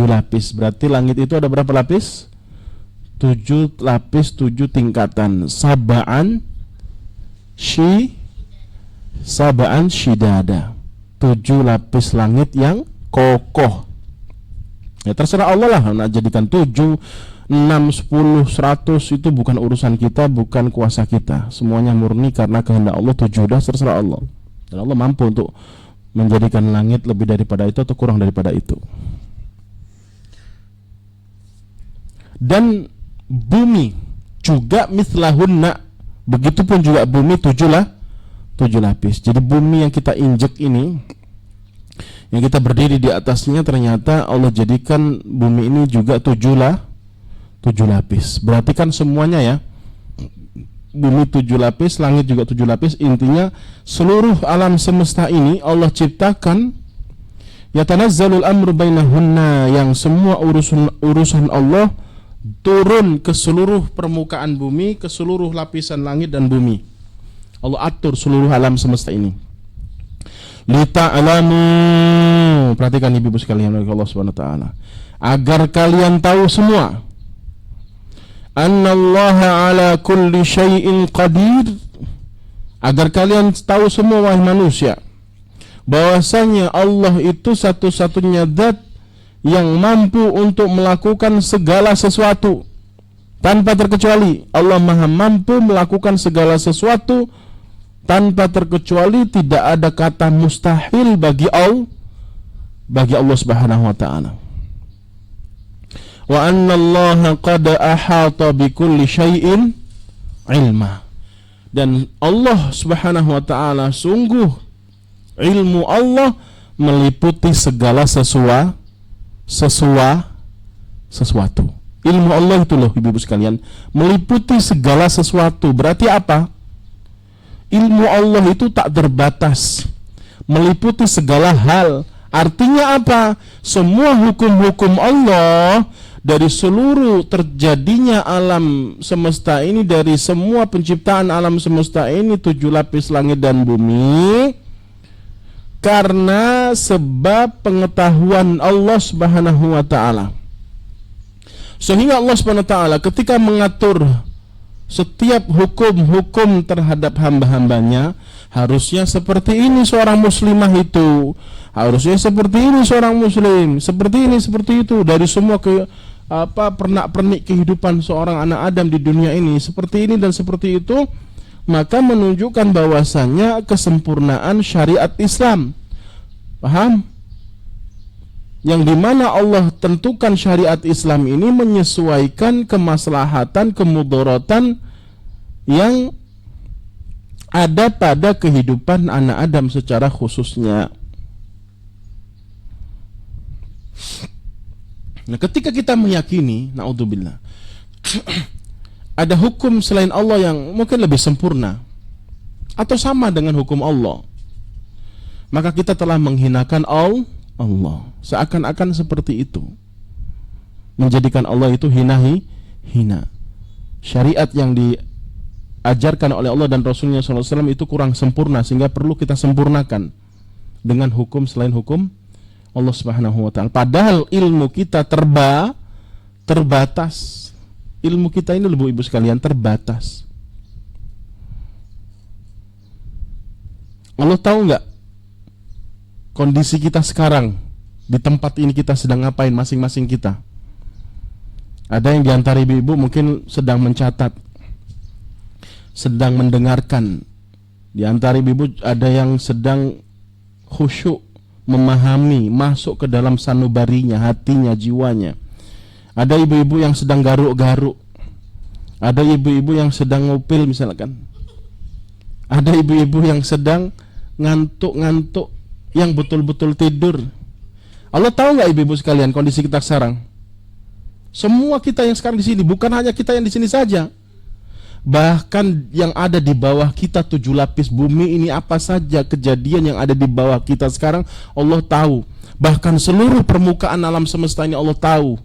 lapis. Berarti langit itu ada berapa lapis? 7 lapis, 7 tingkatan. Sab'an shidada. 7 lapis langit yang kokoh. Ya terserah Allah lah, nak jadikan 7, 6, 10, 100 itu bukan urusan kita, bukan kuasa kita. Semuanya murni karena kehendak Allah. 7 dah terserah Allah. Dan Allah mampu untuk menjadikan langit lebih daripada itu atau kurang daripada itu. Dan bumi juga mithlahunna, begitupun juga bumi 7 lapis. Jadi bumi yang kita injek ini, yang kita berdiri di atasnya, ternyata Allah jadikan bumi ini juga 7 lapis. Berarti kan semuanya ya, bumi 7 lapis, langit juga 7 lapis. Intinya seluruh alam semesta ini Allah ciptakan yatanazzalul amru bainahunna, yang semua urusan Allah turun ke seluruh permukaan bumi, ke seluruh lapisan langit dan bumi. Allah atur seluruh alam semesta ini. Lita'lamu, perhatikan ibu-ibu sekalian oleh Allah Subhanahu wa taala, agar kalian tahu semua, annallaha ala kulli syai'in qadir, agar kalian tahu semua wahai manusia, bahwasanya Allah itu satu-satunya zat yang mampu untuk melakukan segala sesuatu tanpa terkecuali. Allah Maha mampu melakukan segala sesuatu tanpa terkecuali. Tidak ada kata mustahil bagi Allah Subhanahu wa taala. Wa anna Allah qad ahata bi kulli syai'in ilma. Dan Allah Subhanahu wa taala, sungguh ilmu Allah meliputi segala sesuatu. Ilmu Allah itu loh ibu-ibu sekalian, meliputi segala sesuatu. Berarti apa? Ilmu Allah itu tak terbatas, meliputi segala hal. Artinya apa? Semua hukum-hukum Allah, dari seluruh terjadinya alam semesta ini, dari semua penciptaan alam semesta ini, 7 lapis langit dan bumi, karena sebab pengetahuan Allah Subhanahu wa taala. Sehingga Allah Subhanahu wa taala ketika mengatur setiap hukum-hukum terhadap hamba-hambanya, harusnya seperti ini seorang muslimah itu, harusnya seperti ini seorang muslim, seperti ini, seperti itu. Dari semua pernak-pernik kehidupan seorang anak Adam di dunia ini, seperti ini dan seperti itu, maka menunjukkan bahwasanya kesempurnaan syariat Islam. Paham? Yang dimana Allah tentukan syariat Islam ini menyesuaikan kemaslahatan, kemudaratan yang ada pada kehidupan anak Adam secara khususnya. Nah, ketika kita meyakini, naudzubillah, ada hukum selain Allah yang mungkin lebih sempurna atau sama dengan hukum Allah, maka kita telah menghinakan Allah. Seakan-akan seperti itu, menjadikan Allah itu hina. Syariat yang diajarkan oleh Allah dan Rasulnya SAW itu kurang sempurna, sehingga perlu kita sempurnakan dengan hukum selain hukum Allah Subhanahu wa taala. Padahal ilmu kita terbatas. Ilmu kita ini, ibu sekalian, terbatas. Allah tahu nggak kondisi kita sekarang, di tempat ini kita sedang ngapain masing-masing kita? Ada yang diantara ibu-ibu mungkin sedang mencatat, sedang mendengarkan. Di antara ibu-ibu ada yang sedang khusyuk memahami, masuk ke dalam sanubarinya, hatinya, jiwanya. Ada ibu-ibu yang sedang garuk-garuk, ada ibu-ibu yang sedang ngupil misalkan, ada ibu-ibu yang sedang ngantuk-ngantuk, yang betul-betul tidur. Allah tahu nggak ibu-ibu sekalian kondisi kita sekarang? Semua kita yang sekarang di sini, bukan hanya kita yang di sini saja, bahkan yang ada di bawah kita 7 lapis bumi ini, apa saja kejadian yang ada di bawah kita sekarang Allah tahu. Bahkan seluruh permukaan alam semesta ini Allah tahu.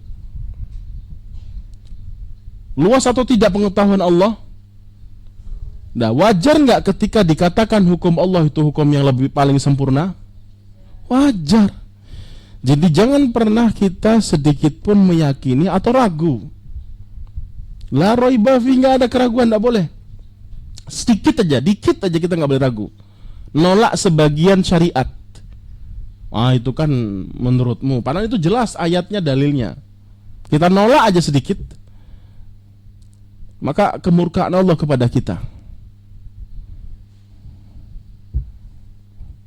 Luas atau tidak pengetahuan Allah? Nah, wajar nggak ketika dikatakan hukum Allah itu hukum yang lebih paling sempurna? Wajar. Jadi jangan pernah kita sedikit pun meyakini atau ragu. La raiba fi, nggak ada keraguan, nggak boleh. Sedikit aja, dikit aja kita nggak boleh ragu. Nolak sebagian syariat. Itu kan menurutmu. Padahal itu jelas ayatnya, dalilnya. Kita nolak aja sedikit, maka kemurkaan Allah kepada kita.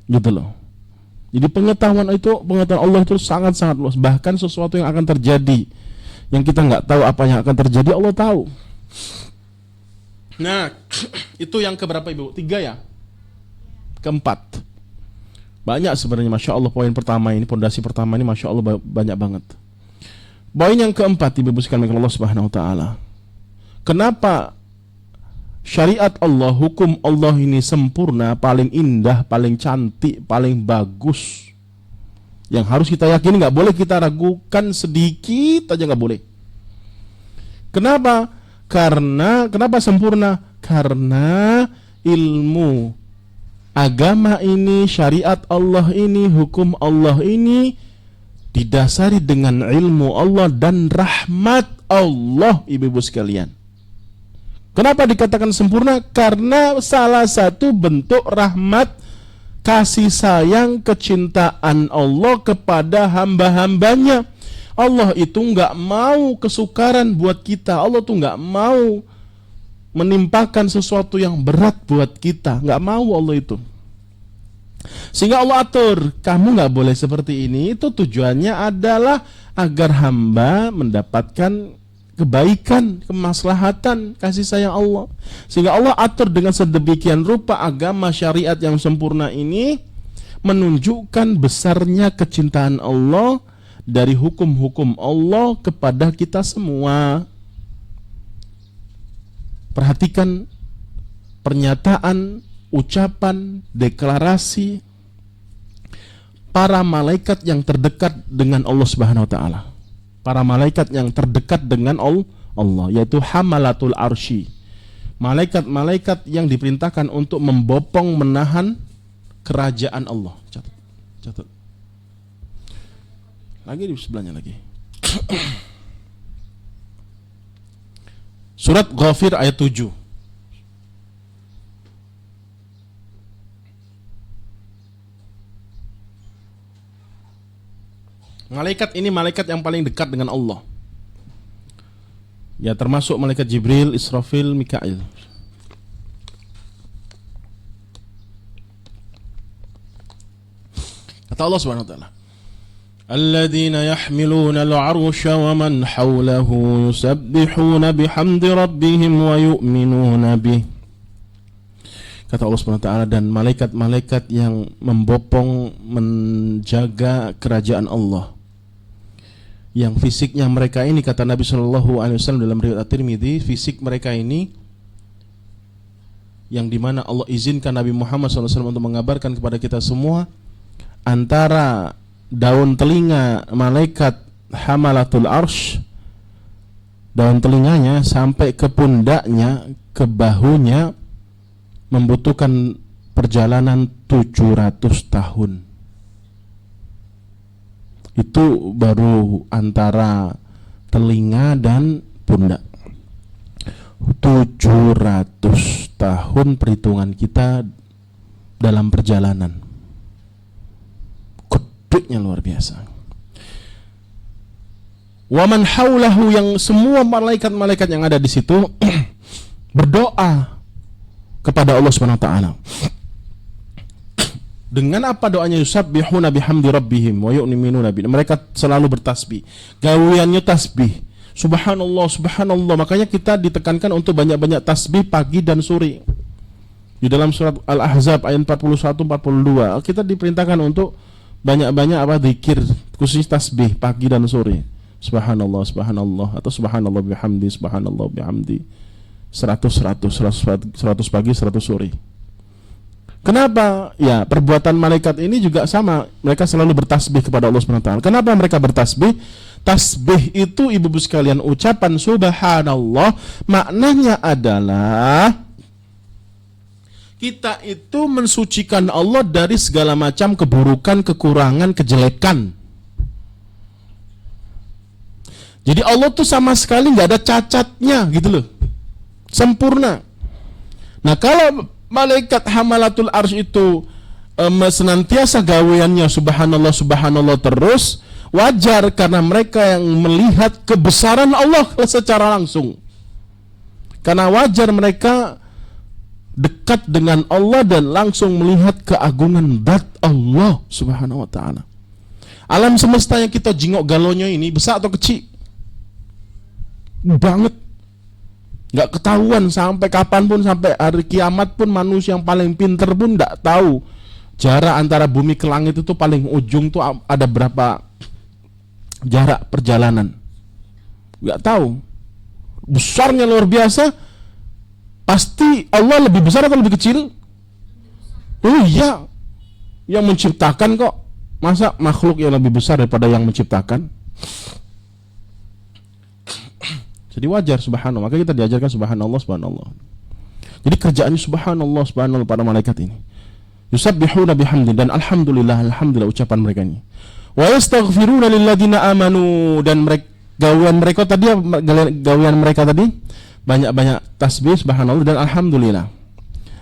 Gitu loh. Jadi pengetahuan Allah itu sangat-sangat luas. Bahkan sesuatu yang akan terjadi, yang kita nggak tahu apa yang akan terjadi, Allah tahu. Nah, itu yang keberapa ibu? 3 ya? Keempat. Banyak sebenarnya, Masya Allah. Poin pertama ini, pondasi pertama ini, Masya Allah banyak banget. Poin yang keempat, ibu-ibu sekalian Allah Subhanahu Wa Taala. Kenapa syariat Allah, hukum Allah ini sempurna, paling indah, paling cantik, paling bagus, yang harus kita yakini, nggak boleh kita ragukan sedikit aja, nggak boleh. Kenapa? Kenapa sempurna? Karena ilmu agama ini, syariat Allah ini, hukum Allah ini didasari dengan ilmu Allah dan rahmat Allah, ibu-ibu sekalian. Kenapa dikatakan sempurna? Karena salah satu bentuk rahmat, kasih sayang, kecintaan Allah kepada hamba-hambanya. Allah itu nggak mau kesukaran buat kita. Allah tuh nggak mau menimpakan sesuatu yang berat buat kita. Nggak mau Allah itu. Sehingga Allah atur, kamu nggak boleh seperti ini. Itu tujuannya adalah agar hamba mendapatkan kebaikan, kemaslahatan, kasih sayang Allah. Sehingga Allah atur dengan sedemikian rupa agama syariat yang sempurna ini menunjukkan besarnya kecintaan Allah dari hukum-hukum Allah kepada kita semua. Perhatikan pernyataan, ucapan, deklarasi para malaikat yang terdekat dengan Allah Subhanahu Wa Taala. Para malaikat yang terdekat dengan Allah, yaitu hamalatul arsy, malaikat-malaikat yang diperintahkan untuk membopong, menahan kerajaan Allah. Catat. Lagi di sebelahnya lagi. Surat Ghafir ayat 7. Malaikat ini malaikat yang paling dekat dengan Allah. Ya, termasuk malaikat Jibril, Israfil, Mikail. Kata Allah Subhanahu wa taala, "Alladzina yahmiluna al-'arsha wa man hawlahu yusabbihuna bihamdi rabbihim wa yu'minuna bih." Kata Allah Subhanahu wa taala, dan malaikat-malaikat yang membopong, menjaga kerajaan Allah, yang fisiknya mereka ini, kata Nabi SAW dalam riwayat At-Tirmidzi, fisik mereka ini yang dimana Allah izinkan Nabi Muhammad SAW untuk mengabarkan kepada kita semua, antara daun telinga malaikat hamalatul arsy, daun telinganya sampai ke pundaknya, ke bahunya, membutuhkan perjalanan 700 tahun. Itu baru antara telinga dan pundak. 700 tahun perhitungan kita dalam perjalanan. Gedenya luar biasa. Wa man haulahu, yang semua malaikat-malaikat yang ada di situ berdoa kepada Allah Subhanahu wa taala. Dengan apa doanya? Yusabbihuna bihamdi rabbihim wa yu'minuna bi. Mereka selalu bertasbih. Gaweannya tasbih. Subhanallah, subhanallah. Makanya kita ditekankan untuk banyak-banyak tasbih pagi dan sore. Di dalam surat Al-Ahzab ayat 41 42, kita diperintahkan untuk banyak-banyak zikir, khusus tasbih pagi dan sore. Subhanallah, subhanallah, atau subhanallah bihamdi, subhanallah bihamdi. 100 pagi, 100 sore. Kenapa? Ya, perbuatan malaikat ini juga sama. Mereka selalu bertasbih kepada Allah SWT. Kenapa mereka bertasbih? Tasbih itu, ibu-ibu sekalian, ucapan subhanallah maknanya adalah kita itu mensucikan Allah dari segala macam keburukan, kekurangan, kejelekan. Jadi Allah tuh sama sekali nggak ada cacatnya gitu loh, sempurna. Nah, kalau malaikat hamalatul arsy itu senantiasa gaweannya subhanallah subhanallah terus, wajar karena mereka yang melihat kebesaran Allah secara langsung. Karena wajar mereka dekat dengan Allah dan langsung melihat keagungan zat Allah Subhanahu wa taala. Alam semesta yang kita jingok galonya ini besar atau kecil? Banget. Nggak ketahuan sampai kapanpun, sampai hari kiamat pun manusia yang paling pinter pun nggak tahu jarak antara bumi ke langit itu paling ujung tuh ada berapa jarak perjalanan. Nggak tahu. Besarnya luar biasa. Pasti Allah lebih besar atau lebih kecil? Oh iya, yang menciptakan kok. Masa makhluk yang lebih besar daripada yang menciptakan? Jadi wajar subhanallah. Maka kita diajarkan subhanallah, subhanallah. Jadi kerjaannya subhanallah, subhanallah pada malaikat ini. Yusabbihuna bihamdi, dan alhamdulillah, alhamdulillah ucapan mereka ini. Wa yastaghfiruna lilladina amanu, dan gawean mereka tadi banyak-banyak tasbih subhanallah dan alhamdulillah.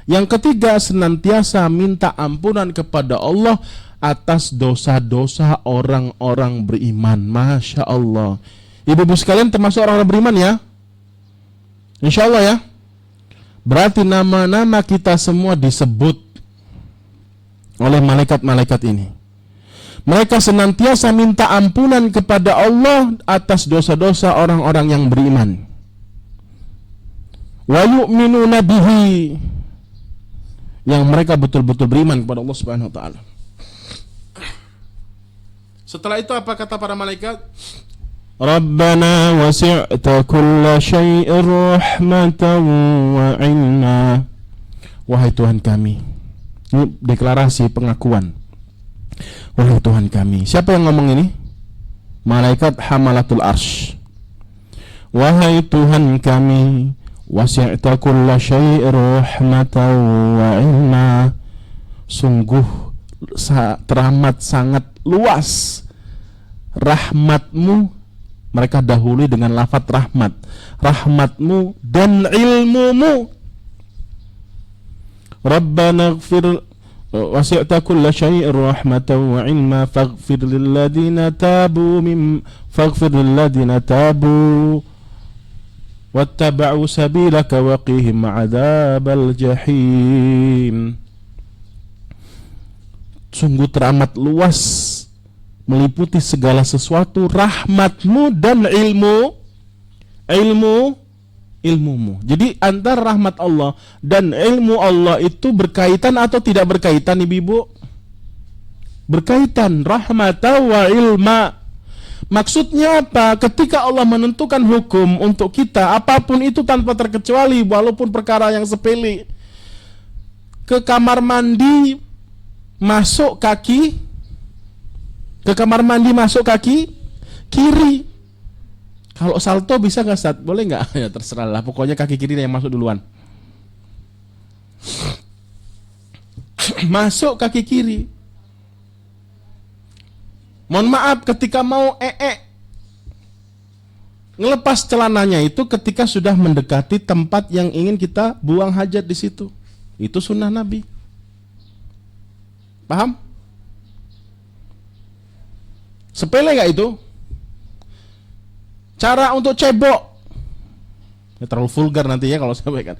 Yang ketiga, senantiasa minta ampunan kepada Allah atas dosa-dosa orang-orang beriman. Masya Allah. Ibu-ibu sekalian termasuk orang-orang beriman ya, insya Allah ya. Berarti nama-nama kita semua disebut oleh malaikat-malaikat ini. Mereka senantiasa minta ampunan kepada Allah atas dosa-dosa orang-orang yang beriman. Wa yu'minuna bihi, yang mereka betul-betul beriman kepada Allah Subhanahu wa taala. Setelah itu apa kata para malaikat? Rabbana wasi'ta kulla syai'ir rahmatan wa ilma. Wahai Tuhan kami. Ini deklarasi pengakuan. Wahai Tuhan kami. Siapa yang ngomong ini? Malaikat hamalatul arsy. Wahai Tuhan kami, wasi'ta kulla syai'ir rahmatan wa ilma. Sungguh teramat sangat luas rahmatmu. Mereka dahului dengan lafaz rahmat. Rahmatmu dan ilmumu. Rabbana ighfir wasi'ta kulla syai'in rahmatan wa ilma faghfir lilladina tabu wattaba'u sabilaka wa qihim 'adzabal jahim. Sungguh teramat luas, meliputi segala sesuatu rahmatmu dan ilmumu. Jadi antara rahmat Allah dan ilmu Allah itu berkaitan atau tidak berkaitan, ibu-ibu? Berkaitan, rahmatan wa ilma. Maksudnya apa? Ketika Allah menentukan hukum untuk kita, apapun itu tanpa terkecuali, walaupun perkara yang sepele, ke kamar mandi masuk kaki kiri. Kalau salto bisa nggak, Ustaz? Boleh nggak? Ya terserah lah. Pokoknya kaki kiri yang masuk duluan. Masuk kaki kiri. Mohon maaf, ketika mau ngelepas celananya itu ketika sudah mendekati tempat yang ingin kita buang hajat di situ. Itu sunnah Nabi. Paham? Sepele nggak itu? Cara untuk cebok, ya, terlalu vulgar nanti ya kalau sampaikan.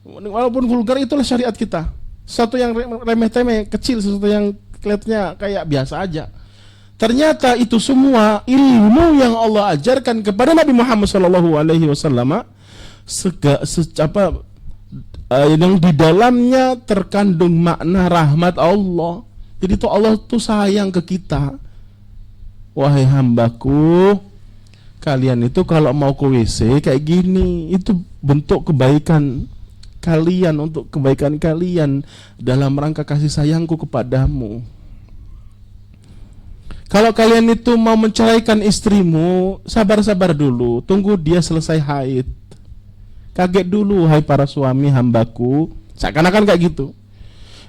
Walaupun vulgar, itulah syariat kita. sesuatu yang remeh-temeh, kecil, sesuatu yang kelihatannya kayak biasa aja. Ternyata itu semua ilmu yang Allah ajarkan kepada Nabi Muhammad SAW, yang di dalamnya terkandung makna rahmat Allah. Jadi itu Allah tuh sayang ke kita. Wahai hambaku, kalian itu kalau mau ke WC kayak gini, itu bentuk kebaikan kalian, untuk kebaikan kalian dalam rangka kasih sayangku kepadamu. Kalau kalian itu mau menceraikan istrimu, sabar-sabar dulu, tunggu dia selesai haid. Kaget dulu, hai para suami hambaku. Seakan-akan kayak gitu.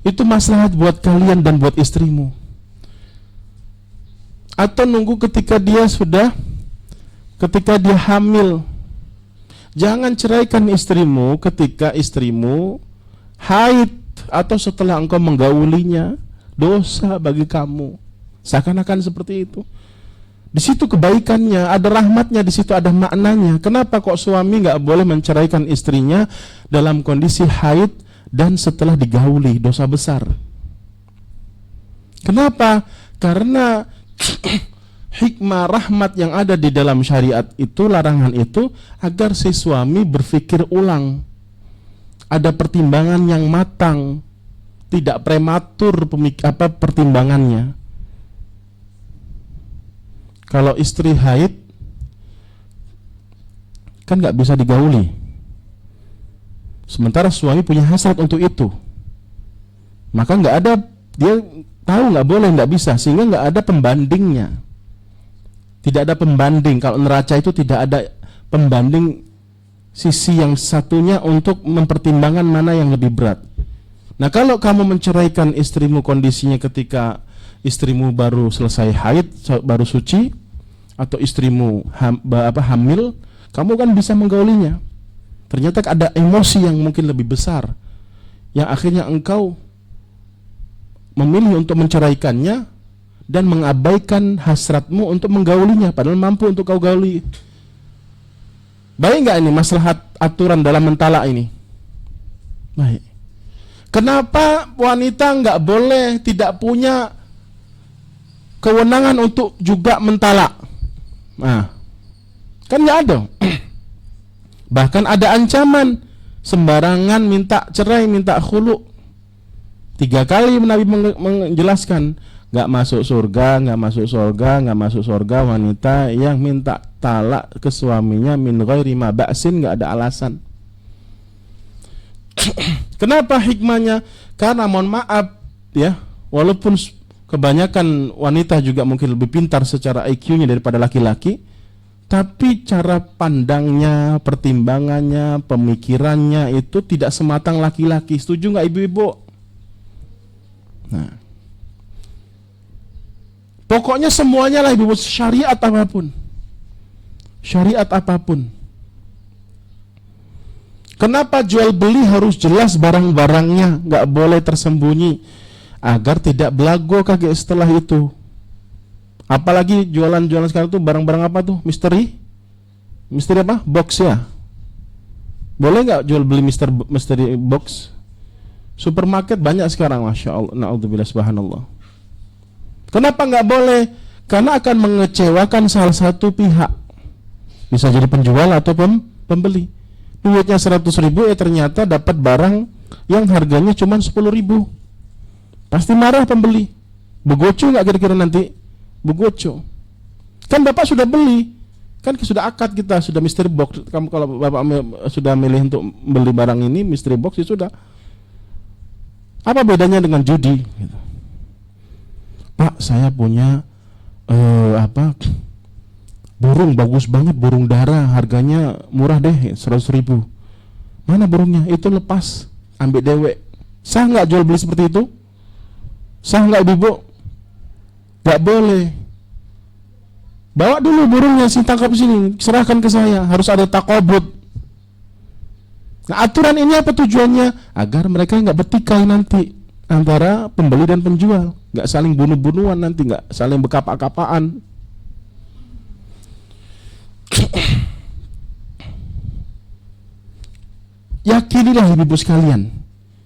Itu maslahat buat kalian dan buat istrimu. Atau nunggu ketika dia hamil. Jangan ceraikan istrimu ketika istrimu haid atau setelah engkau menggaulinya. Dosa bagi kamu. Seakan-akan seperti itu. Di situ kebaikannya, ada rahmatnya, di situ ada maknanya. Kenapa kok suami nggak boleh menceraikan istrinya dalam kondisi haid dan setelah digauli? Dosa besar. Kenapa? Karena hikmah rahmat yang ada di dalam syariat itu, larangan itu, agar si suami berpikir ulang, ada pertimbangan yang matang, tidak prematur pertimbangannya. Kalau istri haid kan nggak bisa digauli, sementara suami punya hasrat untuk itu, maka nggak ada, dia tahu nggak boleh, nggak bisa, sehingga nggak ada pembandingnya. Tidak ada pembanding. Kalau neraca itu tidak ada pembanding sisi yang satunya untuk mempertimbangkan mana yang lebih berat. Nah, kalau kamu menceraikan istrimu kondisinya ketika istrimu baru selesai haid, baru suci, atau istrimu hamil, kamu kan bisa menggaulinya. Ternyata ada emosi yang mungkin lebih besar, yang akhirnya engkau memilih untuk menceraikannya dan mengabaikan hasratmu untuk menggaulinya, padahal mampu untuk kau gauli. Baik nggak ini maslahat aturan dalam mentalak ini? Baik. Kenapa wanita nggak boleh, tidak punya kewenangan untuk juga mentalak? Nah, kan nggak ada. Bahkan ada ancaman sembarangan minta cerai, minta khulu. 3 kali Nabi menjelaskan, nggak masuk surga, nggak masuk surga, nggak masuk surga wanita yang minta talak ke suaminya min ghairi ma ba'sin, nggak ada alasan. Kenapa hikmahnya? Karena mohon maaf ya, walaupun kebanyakan wanita juga mungkin lebih pintar secara IQ-nya daripada laki-laki, tapi cara pandangnya, pertimbangannya, pemikirannya itu tidak sematang laki-laki. Setuju nggak ibu-ibu? Nah, pokoknya semuanya lah ibu, syariat apapun. Syariat apapun. Kenapa jual beli harus jelas barang-barangnya, nggak boleh tersembunyi, agar tidak belago kaget setelah itu. Apalagi jualan-jualan sekarang tuh barang-barang apa tuh? Misteri apa? Box ya. Boleh nggak jual beli misteri box? Supermarket banyak sekarang, masya Allah. Na'udzubillah, subhanallah. Kenapa nggak boleh? Karena akan mengecewakan salah satu pihak. Bisa jadi penjual atau pembeli. Duitnya 100.000, ternyata dapat barang yang harganya cuma 10.000. Pasti marah pembeli. Begoco nggak kira-kira nanti? Begoco. Kan bapak sudah beli, kan sudah akad, kita sudah mystery box. Kamu kalau bapak sudah milih untuk beli barang ini mystery box, ya sudah. Apa bedanya dengan judi? Gitu. Pak, saya punya burung bagus banget, burung dara, harganya murah deh, 100.000. Mana burungnya? Itu lepas, ambil dewek. Sah nggak jual beli seperti itu? Sah nggak ibu? Nggak boleh. Bawa dulu burungnya, tangkap sini, serahkan ke saya. Harus ada takobut. Nah, aturan ini apa tujuannya? Agar mereka nggak bertikai nanti antara pembeli dan penjual, nggak saling bunuh-bunuhan nanti, nggak saling berkapa-kapaan. Yakinilah ibu sekalian,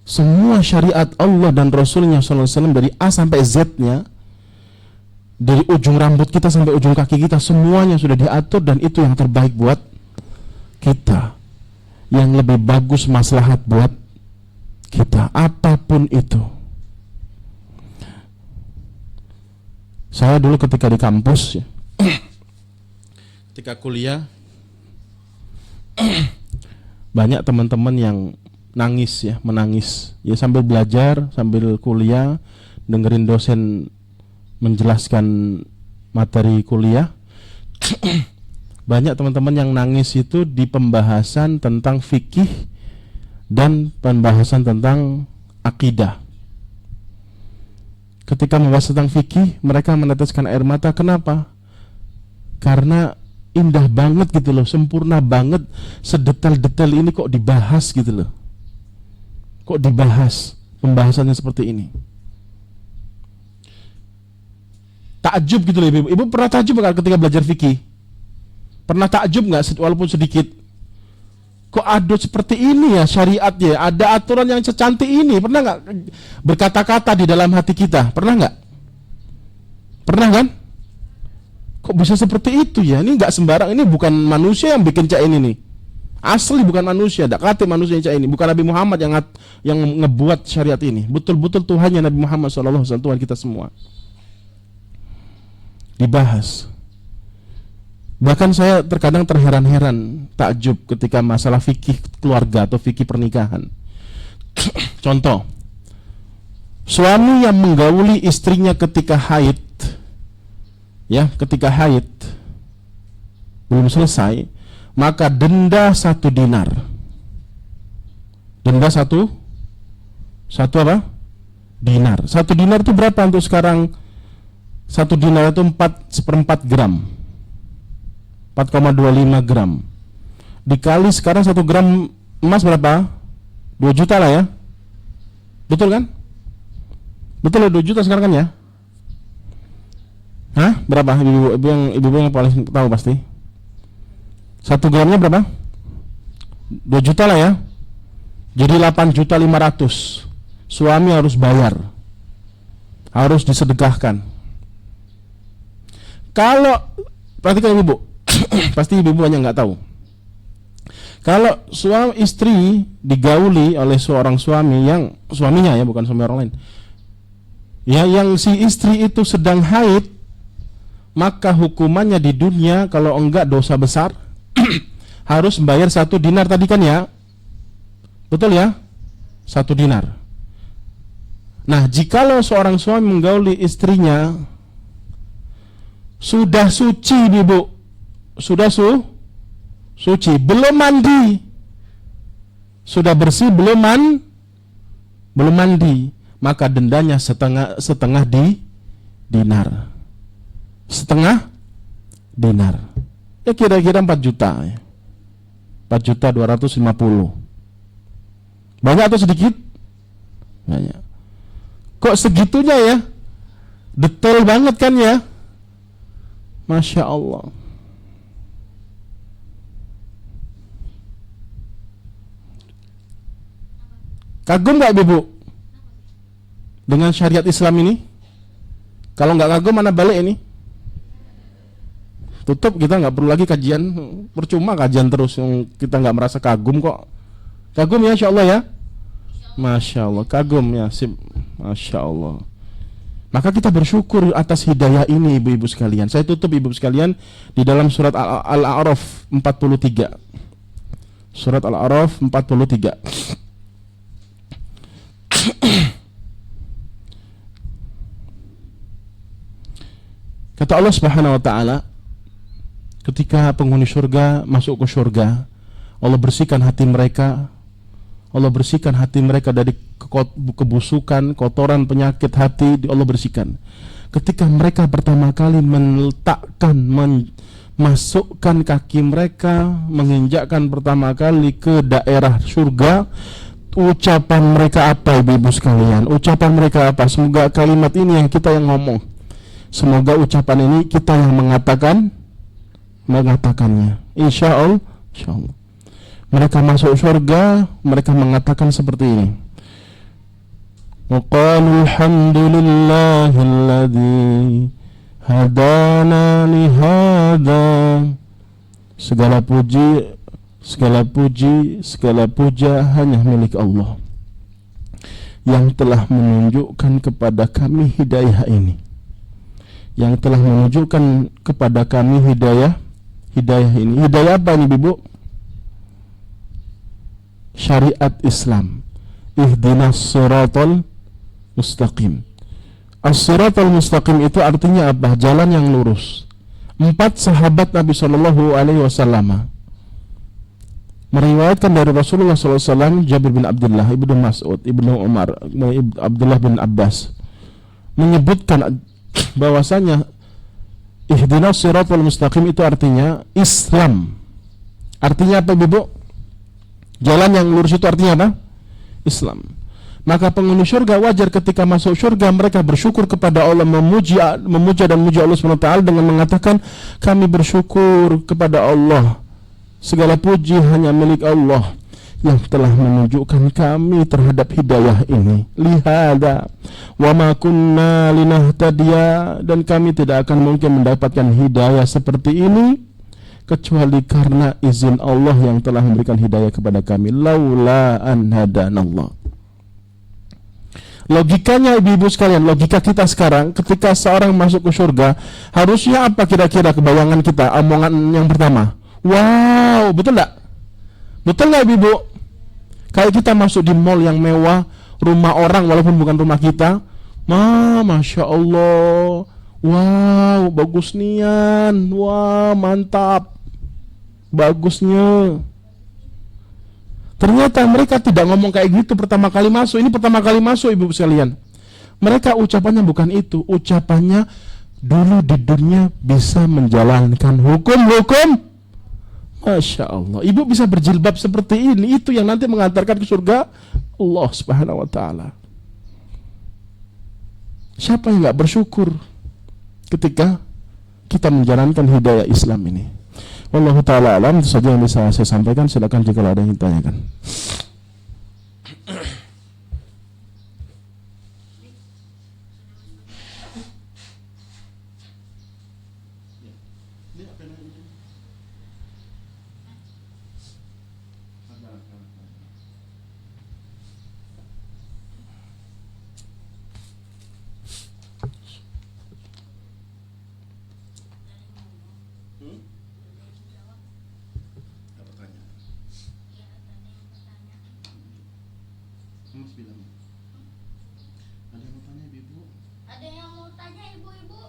Semua syariat Allah dan Rasulnya SAW dari A sampai Z-nya, dari ujung rambut kita sampai ujung kaki kita, semuanya sudah diatur dan itu yang terbaik buat kita, yang lebih bagus maslahat buat kita, apapun itu. Saya dulu ketika di kampus ya, ketika kuliah, banyak teman-teman yang nangis ya, menangis ya, sambil belajar, sambil kuliah, dengerin dosen menjelaskan materi kuliah. Banyak teman-teman yang nangis itu di pembahasan tentang fikih dan pembahasan tentang akidah. Ketika membahas tentang fikih, mereka meneteskan air mata. Kenapa? Karena indah banget gitu loh, sempurna banget, sedetail-detail ini kok dibahas gitu loh. Kok dibahas pembahasannya seperti ini? Takjub gitu loh ibu. Ibu pernah takjub nggak ketika belajar fikih? Pernah takjub nggak walaupun sedikit? Kok ada seperti ini ya syariatnya? Ada aturan yang secantik ini? Pernah nggak berkata-kata di dalam hati kita? Pernah nggak? Pernah kan? Kok bisa seperti itu ya? Ini nggak sembarang. Ini bukan manusia yang bikin cak ini nih. Asli bukan manusia, tak kata manusia yang cak ini. Bukan Nabi Muhammad yang ngebuat syariat ini. Betul-betul Tuhannya Nabi Muhammad SAW, Tuhan kita semua. Dibahas. Bahkan saya terkadang terheran-heran, takjub ketika masalah fikih keluarga atau fikih pernikahan. Contoh, suami yang menggauli istrinya ketika haid, ya, ketika haid belum selesai, maka denda 1 dinar. Denda satu apa? Dinar. 1 dinar itu berapa untuk sekarang? 1 dinar itu 4/4 gram, 4,25 gram. Dikali sekarang 1 gram emas berapa? 2 juta lah ya. Betul kan? Betul ya, 2 juta sekarang kan ya? Hah? Berapa? Ibu yang paling tahu pasti. 1 gramnya berapa? 2 juta lah ya. Jadi 8.500.000. Suami harus bayar. Harus disedekahkan. Kalau perhatikan ibu, pasti ibu banyak nggak tahu. Kalau suami istri digauli oleh seorang suami yang suaminya ya, bukan suami orang lain, ya, yang si istri itu sedang haid, maka hukumannya di dunia kalau enggak dosa besar harus membayar 1 dinar tadi kan ya, betul ya, 1 dinar. Nah, jikalau seorang suami menggauli istrinya sudah suci ibu, sudah suci, belum mandi, sudah bersih, belum mandi, maka dendanya setengah dinar, setengah dinar, ya kira-kira 4 juta ya. 4.250.000. Banyak atau sedikit? Banyak. Kok segitunya ya? Detail banget kan ya? Masya Allah. Kagum gak ibu dengan syariat Islam ini? Kalau nggak kagum mana balik ini? Tutup, kita nggak perlu lagi kajian, percuma kajian terus yang kita nggak merasa kagum kok. Kagum ya insya Allah ya. Masya Allah, kagum ya, sip. Masya Allah. Maka kita bersyukur atas hidayah ini ibu-ibu sekalian. Saya tutup ibu sekalian di dalam surat Al-A'raf 43. Surat Al-A'raf 43. Kata Allah Subhanahu wa taala, ketika penghuni surga masuk ke surga, Allah bersihkan hati mereka. Allah bersihkan hati mereka dari kebusukan, kotoran, penyakit hati, Allah bersihkan. Ketika mereka pertama kali meletakkan, memasukkan kaki mereka, menginjakkan pertama kali ke daerah surga, ucapan mereka apa ibu-ibu sekalian? Ucapan mereka apa? Semoga kalimat ini yang kita yang ngomong. Semoga ucapan ini kita yang mengatakannya. Insya Allah. Mereka masuk surga, mereka mengatakan seperti ini. wa qalu alhamdulillahilladzi hadana li hadza. Segala puji, segala puja hanya milik Allah yang telah menunjukkan kepada kami hidayah ini, yang telah menunjukkan kepada kami hidayah ini. Hidayah apa ini, Ibu? Syariat Islam. Ihdinas siratal mustaqim. As-siratal mustaqim itu artinya apa? Jalan yang lurus. 4 sahabat Nabi SAW meriwayatkan dari Rasulullah SAW, Jabir bin Abdullah, Ibnu Mas'ud, Ibnu Umar, Abdullah bin Abbas, menyebutkan bahwasanya ihdinas siratal mustaqim itu artinya Islam. Artinya apa, Ibu? Jalan yang lurus itu artinya apa? Islam. Maka penghuni syurga wajar ketika masuk syurga mereka bersyukur kepada Allah, memuja dan memuji Allah SWT dengan mengatakan, kami bersyukur kepada Allah, segala puji hanya milik Allah yang telah menunjukkan kami terhadap hidayah ini. Lihada wa ma kunna linahtadiya, dan kami tidak akan mungkin mendapatkan hidayah seperti ini kecuali karena izin Allah yang telah memberikan hidayah kepada kami. Laula an hadanallah. Logikanya ibu-ibu sekalian, logika kita sekarang ketika seorang masuk ke surga, harusnya apa kira-kira kebayangan kita? Omongan yang pertama, wow, betul enggak? Betul enggak, ibu-ibu? Kayak kita masuk di mall yang mewah, rumah orang walaupun bukan rumah kita, Masya Allah, wow, bagus nian, wah, mantap, bagusnya. Ternyata mereka tidak ngomong kayak gitu pertama kali masuk. Ini pertama kali masuk, ibu sekalian. Mereka ucapannya bukan itu. Ucapannya dulu di dunia bisa menjalankan hukum-hukum. Masya Allah. Ibu bisa berjilbab seperti ini. Itu yang nanti mengantarkan ke surga Allah Subhanahu wa ta'ala. Siapa yang gak bersyukur ketika kita menjalankan hidayah Islam ini? Wallahu ta'ala alam. Itu saja yang bisa saya sampaikan. Silakan jika ada yang ditanyakan. Ada yang mau tanya, ibu-ibu?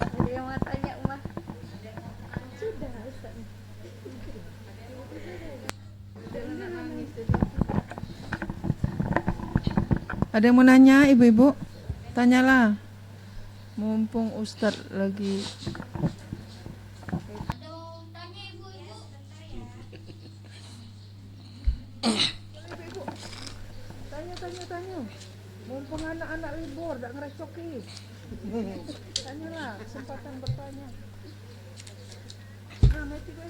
Ada yang mau tanya, Umar? Sudah, Ustaz. Ada yang mau nanya, ibu-ibu? Tanyalah. Mumpung Ustaz lagi. Ada mau tanya, ibu-ibu? Tanya. Mumpung anak-anak libur, tak ngerecoki. Tanyalah, kesempatan bertanya. Mati gue.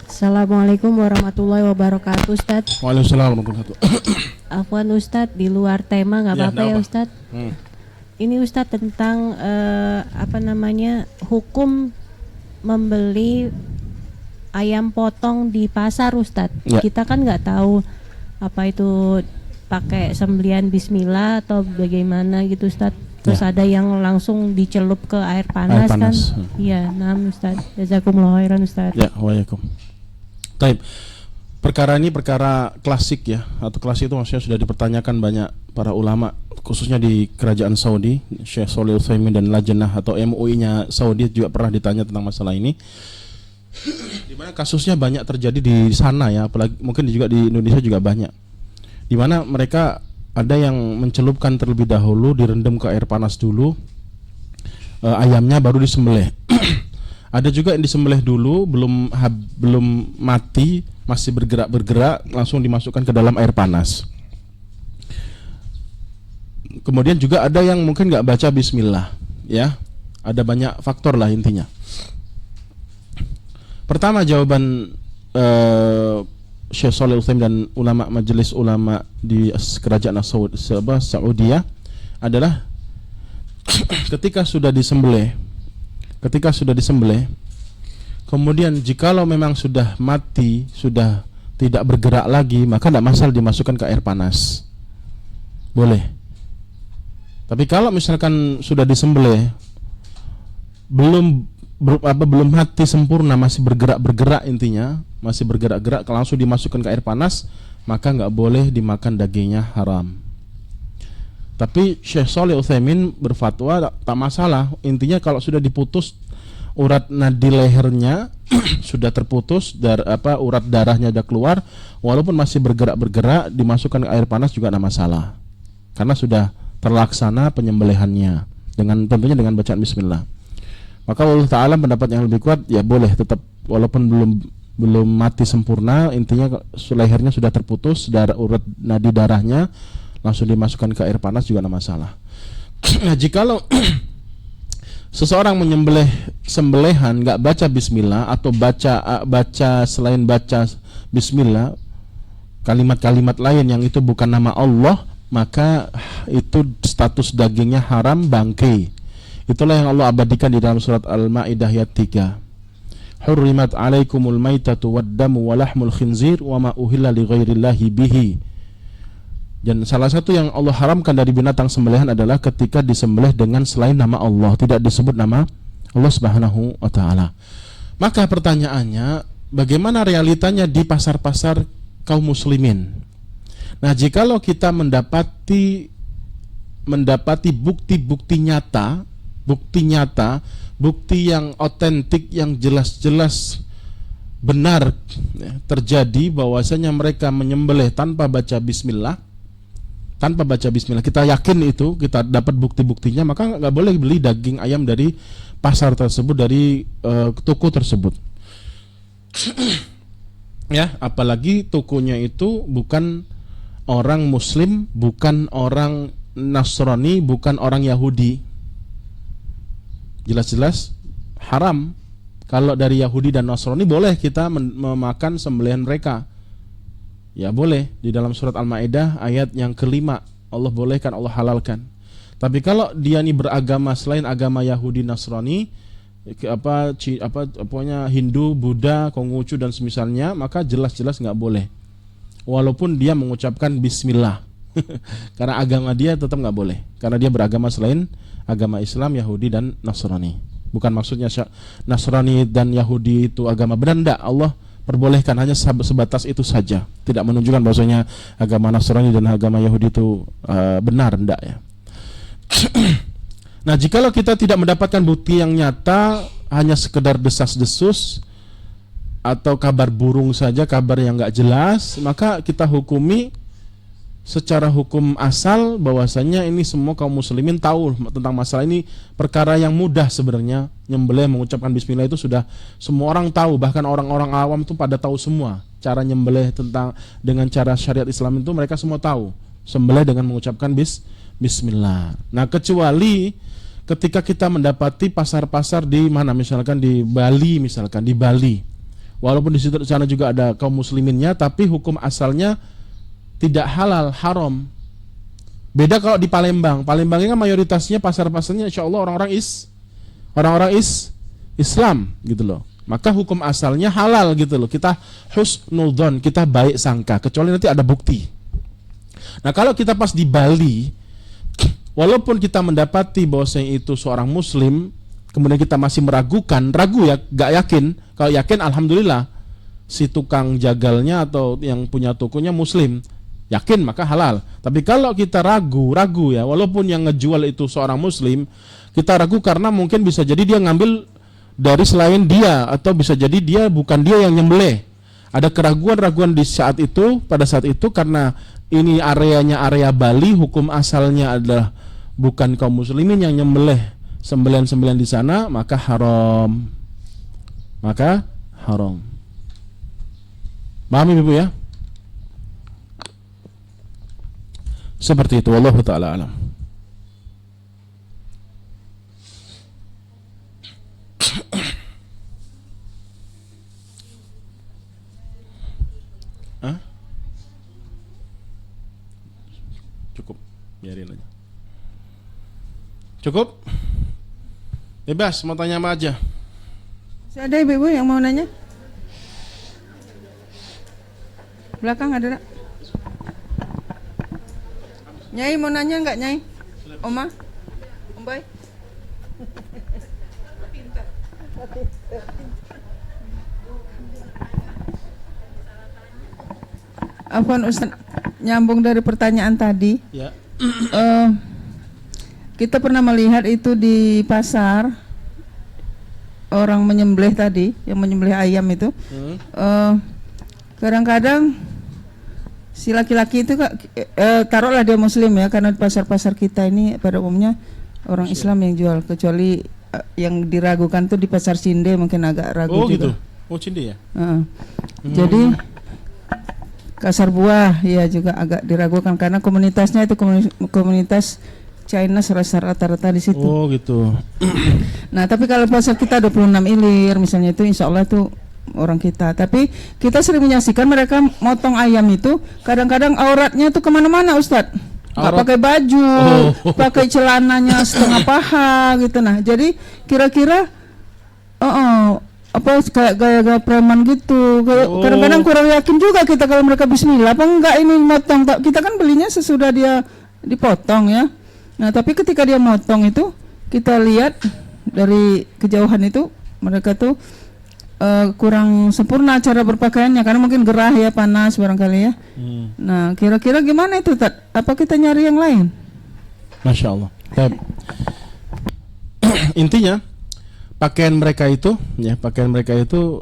Assalamualaikum warahmatullahi wabarakatuh, Ustadz. Waalaikumsalam warahmatullahi wabarakatuh. Afwan Ustadz, di luar tema nggak apa-apa ya Ustadz. Ini Ustadz tentang hukum membeli ayam potong di pasar, Ustadz. Ya. Kita kan nggak tahu apa itu pakai sembelian Bismillah atau bagaimana gitu, Ustadz. Terus Ya. ada yang langsung dicelup ke air panas, kan? Iya, nah Ustadz. Jazakumullah khairan, Ustadz. Ya, waalaikumsalam. Taib. Perkara ini perkara klasik ya, atau klasik itu maksudnya sudah dipertanyakan banyak para ulama, khususnya di kerajaan Saudi. Syekh Shalih Utsaimin dan Lajnah atau MUI-nya Saudi juga pernah ditanya tentang masalah ini. Di mana kasusnya banyak terjadi di sana ya, apalagi mungkin juga di Indonesia juga banyak. Di mana mereka ada yang mencelupkan terlebih dahulu, direndam ke air panas dulu, ayamnya baru disembelih. Ada juga yang disembelih dulu, belum mati, masih bergerak-bergerak, langsung dimasukkan ke dalam air panas. Kemudian juga ada yang mungkin nggak baca bismillah, ya. Ada banyak faktor lah intinya. Pertama, jawaban Syekh Shalih Al-Utsaimin dan ulama majelis ulama di kerajaan Saudi adalah ketika sudah disembelih, kemudian jikalau memang sudah mati, sudah tidak bergerak lagi, maka tidak masalah dimasukkan ke air panas, boleh. Tapi kalau misalkan sudah disembelih, belum mati sempurna, masih bergerak intinya, masih bergerak-gerak, kalau langsung dimasukkan ke air panas, maka nggak boleh dimakan dagingnya, haram. Tapi Syekh Shalih Al-Utsaimin berfatwa tak masalah, intinya kalau sudah diputus urat nadi lehernya sudah terputus, urat darahnya sudah keluar, walaupun masih bergerak-bergerak, dimasukkan ke air panas juga tidak masalah, karena sudah terlaksana penyembelihannya tentunya dengan bacaan bismillah. Maka Allah Ta'ala pendapat yang lebih kuat, ya boleh tetap, walaupun belum mati sempurna, intinya lehernya sudah terputus, urat nadi darahnya langsung dimasukkan ke air panas juga tidak masalah. Nah, jikalau seseorang menyembelih sembelihan nggak baca bismillah, atau baca selain baca bismillah kalimat-kalimat lain yang itu bukan nama Allah, maka itu status dagingnya haram, bangkai. Itulah yang Allah abadikan di dalam surat Al-Maidah ayat 3. Hurrimat 'alaikumul maitatu wad-damu wa lahmul khinzir wa ma uhilla li ghairillahi bihi. Dan salah satu yang Allah haramkan dari binatang sembelihan adalah ketika disembelih dengan selain nama Allah, tidak disebut nama Allah Subhanahu wa taala. Maka pertanyaannya, bagaimana realitanya di pasar-pasar kaum muslimin? Nah, jikalau kita mendapati bukti nyata, bukti yang otentik, yang jelas-jelas benar terjadi, bahwasanya mereka menyembelih tanpa baca bismillah, kita yakin itu, kita dapat bukti-buktinya, maka nggak boleh beli daging ayam dari pasar tersebut, dari toko tersebut. Ya, apalagi tokonya itu bukan orang Muslim, bukan orang Nasrani, bukan orang Yahudi. Jelas-jelas haram. Kalau dari Yahudi dan Nasrani boleh kita memakan sembelihan mereka. Ya boleh, di dalam surat Al-Maidah ayat yang ke-5 Allah bolehkan, Allah halalkan. Tapi kalau dia ini beragama selain agama Yahudi, Nasrani, pokoknya Hindu, Buddha, Konghucu dan semisalnya, maka jelas-jelas nggak boleh. Walaupun dia mengucapkan bismillah. Karena agama dia tetap nggak boleh, karena dia beragama selain agama Islam, Yahudi dan Nasrani. Bukan maksudnya Nasrani dan Yahudi itu agama benar, enggak. Allah perbolehkan hanya sebatas itu saja, tidak menunjukkan bahwasanya agama Nasrani dan agama Yahudi itu benar, enggak ya. Nah, jikalau kita tidak mendapatkan bukti yang nyata, hanya sekedar desas-desus atau kabar burung saja, kabar yang enggak jelas, maka kita hukumi secara hukum asal bahwasanya ini semua kaum muslimin tahu tentang masalah ini, perkara yang mudah sebenarnya. Nyembelih, mengucapkan bismillah itu sudah semua orang tahu, bahkan orang-orang awam itu pada tahu semua cara nyembelih dengan cara syariat Islam itu, mereka semua tahu sembelih dengan mengucapkan bismillah. Nah, kecuali ketika kita mendapati pasar-pasar di mana, misalkan di Bali, walaupun di sana juga ada kaum musliminnya, tapi hukum asalnya tidak halal, haram. Beda kalau di Palembang. Palembang ini kan mayoritasnya pasar-pasarnya insya Allah orang-orang Islam gitu loh. Maka hukum asalnya halal gitu loh. Kita husnudzon, kita baik sangka, kecuali nanti ada bukti. Nah, kalau kita pas di Bali, walaupun kita mendapati bahwasanya itu seorang muslim, kemudian kita masih ragu ya, gak yakin. Kalau yakin, alhamdulillah, si tukang jagalnya atau yang punya tokonya muslim, yakin, maka halal. Tapi kalau kita ragu ya, walaupun yang ngejual itu seorang muslim, kita ragu karena mungkin bisa jadi dia ngambil dari selain dia, atau bisa jadi dia bukan dia yang nyembelih. Ada keraguan-raguan pada saat itu karena ini areanya area Bali, hukum asalnya adalah bukan kaum muslimin yang nyembelih sembelihan-sembelihan di sana, maka haram. Paham Ibu ya? Seperti itu, wallahu ta'ala alam. Hah? Cukup, biarin aja. Cukup? Bebas, mau tanya apa aja. Masih ada ibu-ibu yang mau nanya? Belakang ada nak? Nyai mau nanya nggak Nyai? Oma? Om Bay? Afwan Ustaz, nyambung dari pertanyaan tadi. Ya. Kita pernah melihat itu di pasar, orang menyembelih tadi, yang menyembelih ayam itu. Kadang-kadang si laki-laki itu taruhlah dia muslim ya, karena di pasar-pasar kita ini pada umumnya orang Islam yang jual, kecuali yang diragukan tuh di pasar Cinde mungkin agak ragu Oh juga. gitu. Oh Cinde ya. Jadi kasar buah ya juga agak diragukan karena komunitasnya itu komunitas China rata-rata di situ. Oh gitu. Nah tapi kalau pasar kita 26 ilir misalnya itu insya Allah itu orang kita. Tapi kita sering menyaksikan mereka motong ayam itu kadang-kadang auratnya tuh kemana-mana Ustadz. Nggak pakai baju, pakai celananya setengah paha gitu. Nah jadi kira-kira apa kayak gaya-gaya preman gitu. Kadang-kadang kurang yakin juga kita kalau mereka bismillah apa enggak ini motong. Kita kan belinya sesudah dia dipotong ya. Nah tapi ketika dia motong itu kita lihat dari kejauhan itu mereka tuh kurang sempurna cara berpakaiannya karena mungkin gerah ya, panas barangkali ya. Nah kira-kira gimana itu Tat? Apa kita nyari yang lain? Masya Allah. Intinya pakaian mereka itu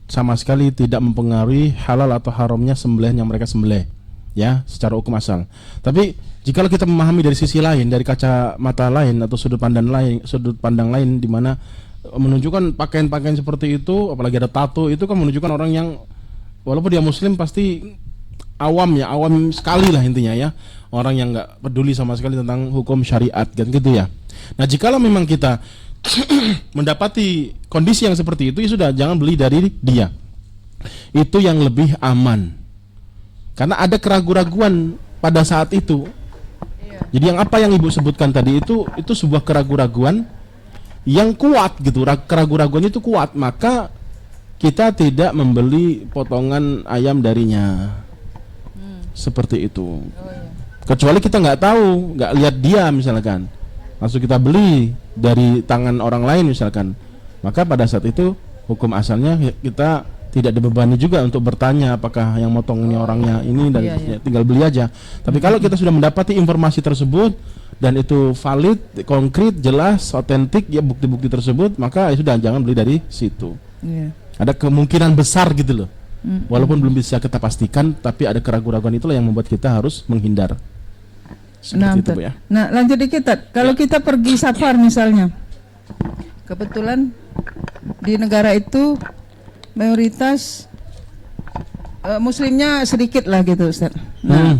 sama sekali tidak mempengaruhi halal atau haramnya sembelihan yang mereka sembelih ya secara hukum asal. Tapi jika kita memahami dari sisi lain, dari kacamata lain atau sudut pandang lain di mana menunjukkan pakaian-pakaian seperti itu, apalagi ada tato, itu kan menunjukkan orang yang walaupun dia muslim pasti awam sekali lah intinya ya, orang yang nggak peduli sama sekali tentang hukum syariat kan gitu ya. Nah jikalau memang kita mendapati kondisi yang seperti itu, ya sudah jangan beli dari dia, itu yang lebih aman karena ada keraguan-raguan pada saat itu. Jadi yang apa yang ibu sebutkan tadi itu sebuah keraguan-raguan yang kuat gitu, keraguan-raguannya itu kuat, maka kita tidak membeli potongan ayam darinya. Seperti itu. Kecuali kita nggak tahu, nggak lihat dia misalkan, langsung kita beli dari tangan orang lain misalkan, maka pada saat itu hukum asalnya kita tidak dibebani juga untuk bertanya apakah yang motongnya orangnya ini dan tinggal beli aja. Tapi kalau kita sudah mendapati informasi tersebut dan itu valid, konkret, jelas, otentik ya bukti-bukti tersebut, maka ya sudah jangan beli dari situ. Ada kemungkinan besar gitu loh. Walaupun belum bisa kita pastikan, tapi ada keraguan-keraguan itulah yang membuat kita harus menghindar. Seperti itu, Bu, ya. Nah lanjut dikit Tat. Kalau kita pergi safar misalnya, kebetulan di negara itu mayoritas muslimnya sedikit lah gitu Ustaz. Nah,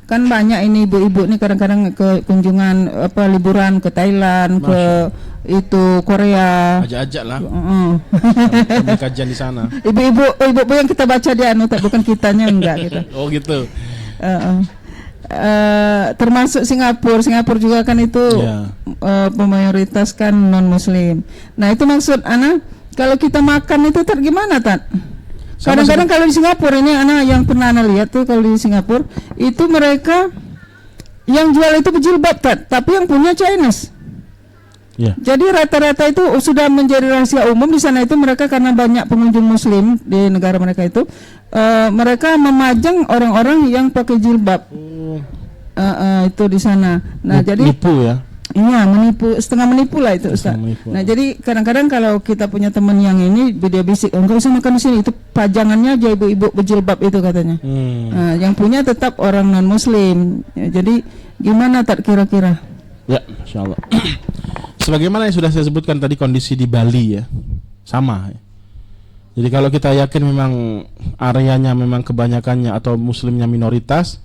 kan banyak ini ibu-ibu nih kadang-kadang ke kunjungan liburan ke Thailand, ke itu Korea. Ajak-ajak lah. Kami kajian di sana. Ibu-ibu yang kita baca di bukan kitanya enggak gitu. Oh gitu. Termasuk Singapura juga kan itu memayoritaskan non muslim. Nah itu maksud Ana, kalau kita makan itu gimana Tat? Kadang-kadang kalau di Singapura ini Ana yang pernah Ana lihat tuh, kalau di Singapura itu mereka yang jual itu berjilbab Tat, tapi yang punya Chinese. Jadi rata-rata itu sudah menjadi rahasia umum di sana itu, mereka karena banyak pengunjung muslim di negara mereka itu, mereka memajang orang-orang yang pakai jilbab. Itu di sana. Nah, jadi nipu ya. Iya, setengah menipu lah itu Ustaz. Nah, jadi kadang-kadang kalau kita punya teman yang ini dia bisik, enggak usah makan di sini, itu pajangannya aja ibu-ibu berjilbab itu katanya. Nah, yang punya tetap orang non muslim. Ya, jadi gimana Tat kira-kira? Ya, insyaallah. Sebagaimana yang sudah saya sebutkan tadi kondisi di Bali ya, sama. Jadi kalau kita yakin memang areanya memang kebanyakannya atau muslimnya minoritas,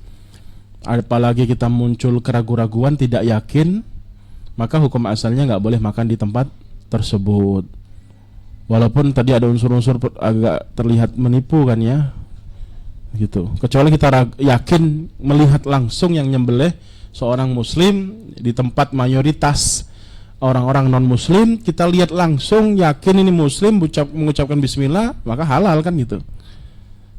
apalagi kita muncul keraguan-raguan tidak yakin, maka hukum asalnya nggak boleh makan di tempat tersebut. Walaupun tadi ada unsur-unsur agak terlihat menipu kan ya, gitu. Kecuali kita yakin melihat langsung yang nyembelih seorang muslim di tempat mayoritas orang-orang non muslim, kita lihat langsung yakin ini muslim mengucapkan bismillah, maka halal kan gitu.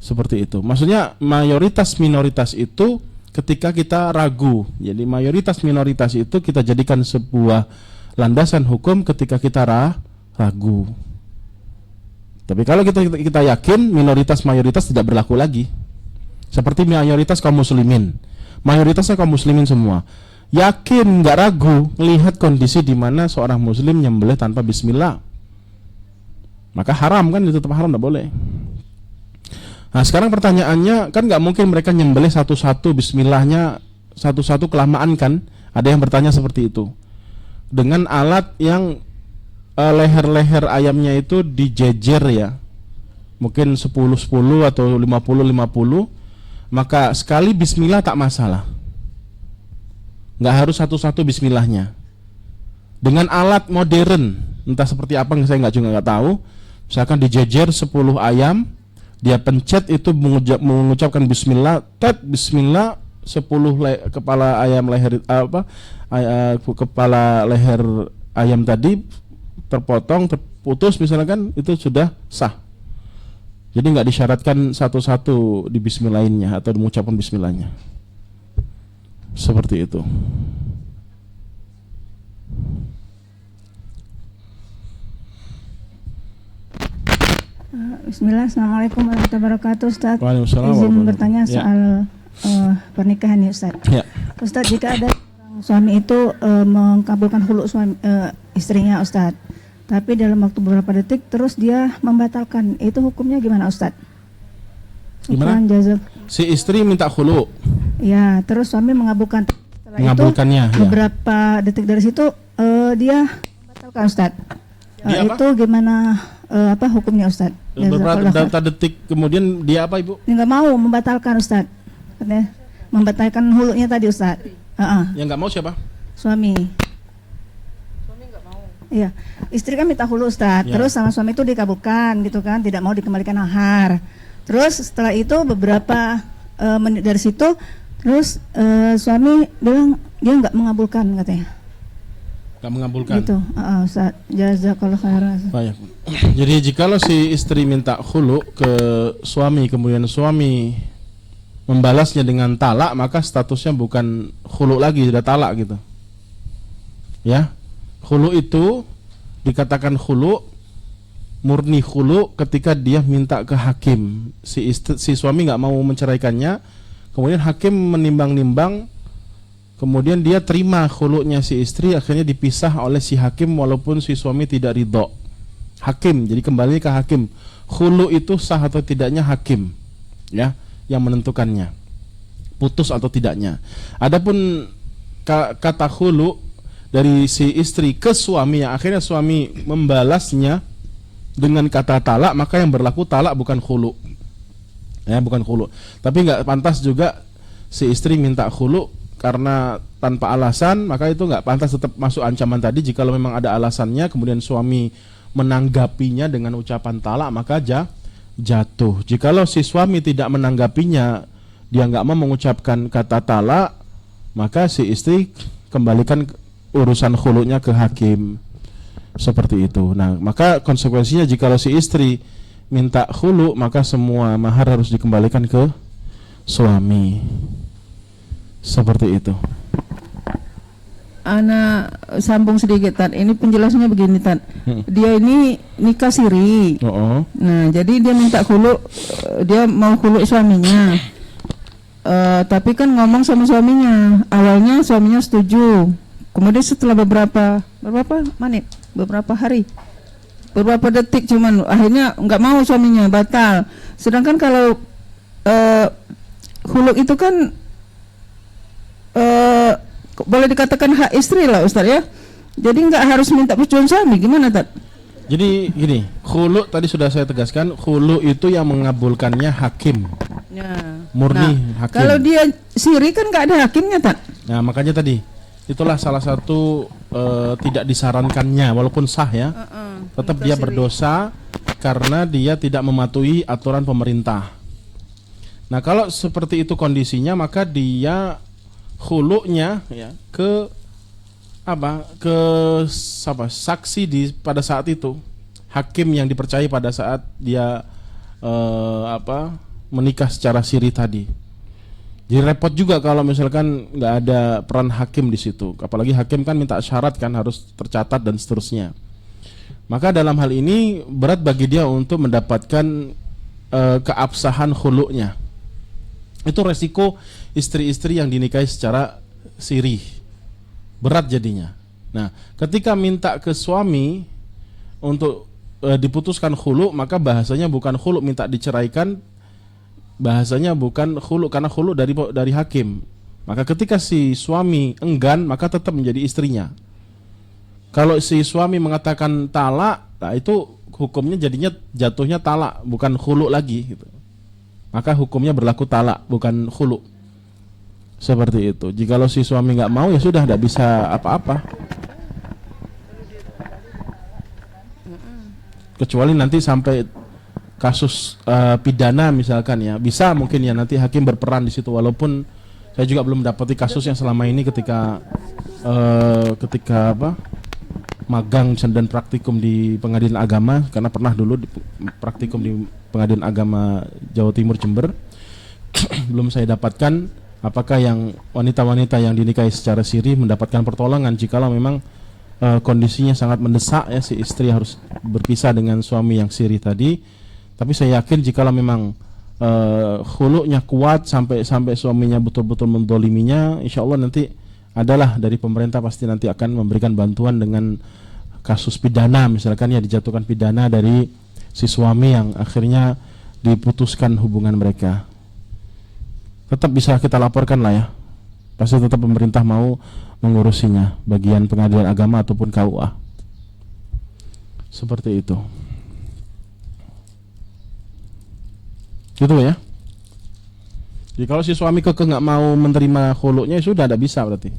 Seperti itu. Maksudnya mayoritas minoritas itu ketika kita ragu. Jadi mayoritas minoritas itu kita jadikan sebuah landasan hukum ketika kita ragu. Tapi kalau kita yakin minoritas mayoritas tidak berlaku lagi. Seperti mayoritas kaum muslimin. Mayoritasnya kaum muslimin semua. Yakin, nggak ragu, melihat kondisi di mana seorang muslim nyembelih tanpa bismillah. Maka haram kan, itu tetap haram, nggak boleh. Nah sekarang pertanyaannya, kan nggak mungkin mereka nyembelih satu-satu bismillahnya satu-satu kelamaan kan? Ada yang bertanya seperti itu. Dengan alat yang leher-leher ayamnya itu dijejer ya, mungkin 10-10 atau 50-50, maka sekali bismillah tak masalah, nggak harus satu-satu bismillahnya. Dengan alat modern, entah seperti apa saya nggak tahu, misalkan dijejer 10 ayam, dia pencet itu mengucapkan bismillah, bismillah 10 kepala ayam leher kepala leher ayam tadi terpotong, terputus misalkan, itu sudah sah. Jadi nggak disyaratkan satu-satu di bismillahinnya atau mengucapkan bismillahnya. Seperti itu. Bismillah, assalamualaikum warahmatullahi wabarakatuh, Ustaz. Waalaikumsalam. Izin bertanya Ya. soal pernikahan ya, Ustaz. Ya. Ustaz, jika ada seorang suami itu mengabulkan khulu istrinya, Ustaz, tapi dalam waktu beberapa detik terus dia membatalkan, itu hukumnya gimana, Ustaz? Gimana? Si istri minta khulu. Ya, terus suami mengabulkan. Setelah Mengabulkannya, itu ya. beberapa detik dari situ dia membatalkan, Ustaz. Dia apa? Itu gimana hukumnya, Ustaz? Beberapa detik kemudian dia apa, Ibu? Dia nggak mau membatalkan, Ustaz. Katanya membatalkan hulunya tadi, Ustaz. Yang nggak mau siapa? Suami. Iya, istri kan minta hulu, Ustaz. Ya. Terus sama suami itu dikabulkan gitu kan, tidak mau dikembalikan mahar. Terus setelah itu beberapa menit dari situ, terus suami bilang dia nggak mengabulkan katanya. Nggak mengabulkan. Gitu, Ustaz. Jazakallah khairan. Baik. Jadi jikalau si istri minta khulu ke suami, kemudian suami membalasnya dengan talak, maka statusnya bukan khulu lagi, sudah talak gitu. Ya. Khulu itu dikatakan khulu, murni khulu ketika dia minta ke hakim. Si suami nggak mau menceraikannya, kemudian hakim menimbang-nimbang, kemudian dia terima khulunya si istri, akhirnya dipisah oleh si hakim walaupun si suami tidak ridho. Hakim, jadi kembali ke hakim. Khulu itu sah atau tidaknya hakim, ya, yang menentukannya, putus atau tidaknya. Adapun kata khulu dari si istri ke suami, yang akhirnya suami membalasnya dengan kata talak, maka yang berlaku talak bukan khulu, ya, bukan khulu. Tapi nggak pantas juga si istri minta khulu karena tanpa alasan, maka itu nggak pantas, tetap masuk ancaman tadi. Jikalau memang ada alasannya, kemudian suami menanggapinya dengan ucapan talak, maka jatuh. Jikalau si suami tidak menanggapinya, dia nggak mau mengucapkan kata talak, maka si istri kembalikan urusan khulunya ke hakim. Seperti itu. Nah, maka konsekuensinya jikalau si istri minta khulu, maka semua mahar harus dikembalikan ke suami. Seperti itu. Ana sambung sedikit, Tan. Ini penjelasannya begini, Tan. Dia ini nikah siri. Nah, jadi dia minta khulu, dia mau khulu suaminya. Tapi kan ngomong sama suaminya. Awalnya suaminya setuju. Kemudian setelah beberapa hari, beberapa detik cuman, akhirnya nggak mau suaminya, batal. Sedangkan kalau khulu itu kan boleh dikatakan hak istri lah, Ustaz, ya. Jadi nggak harus minta persetujuan suami, gimana, Tat? Jadi gini, khulu tadi sudah saya tegaskan, khulu itu yang mengabulkannya hakim. Ya. Murni hakim. Kalau dia siri kan nggak ada hakimnya, Tat. Nah, makanya tadi itulah salah satu tidak disarankannya, walaupun sah ya, tetap dia berdosa karena dia tidak mematuhi aturan pemerintah. Nah, kalau seperti itu kondisinya, maka dia khulu'nya ya ke saksi pada saat itu, hakim yang dipercaya pada saat dia menikah secara siri tadi. Jadi repot juga kalau misalkan nggak ada peran hakim di situ. Apalagi hakim kan minta syarat kan, harus tercatat dan seterusnya. Maka dalam hal ini berat bagi dia untuk mendapatkan keabsahan khulu'nya. Itu resiko istri-istri yang dinikahi secara siri. Berat jadinya. Nah, ketika minta ke suami untuk diputuskan khulu', maka bahasanya bukan khulu' minta diceraikan, bahasanya bukan khulu' karena khulu' dari hakim. Maka ketika si suami enggan, maka tetap menjadi istrinya. Kalau si suami mengatakan talak, nah itu hukumnya jadinya jatuhnya talak, bukan khulu' lagi gitu. Maka hukumnya berlaku talak, bukan khulu'. Seperti itu. Jikalau si suami nggak mau, ya sudah, tidak bisa apa-apa. Kecuali nanti sampai kasus pidana misalkan ya, bisa mungkin ya nanti hakim berperan di situ. Walaupun saya juga belum mendapati kasus yang selama ini ketika magang dan praktikum di pengadilan agama, karena pernah dulu praktikum di pengadilan agama Jawa Timur Jember. Belum saya dapatkan apakah yang wanita-wanita yang dinikahi secara siri mendapatkan pertolongan jikalau memang kondisinya sangat mendesak ya, si istri harus berpisah dengan suami yang siri tadi. Tapi saya yakin jikalau memang khulu'nya kuat sampai suaminya betul-betul mendoliminya, insya Allah nanti adalah dari pemerintah pasti nanti akan memberikan bantuan dengan kasus pidana, misalkan ya dijatuhkan pidana dari si suami yang akhirnya diputuskan hubungan mereka. Tetap bisa kita laporkan lah ya, pasti tetap pemerintah mau mengurusinya, bagian pengadilan agama ataupun KUA. Seperti itu. Gitu ya. Jadi kalau si suami kekeh nggak mau menerima khulu'nya, ya sudah, tidak bisa berarti.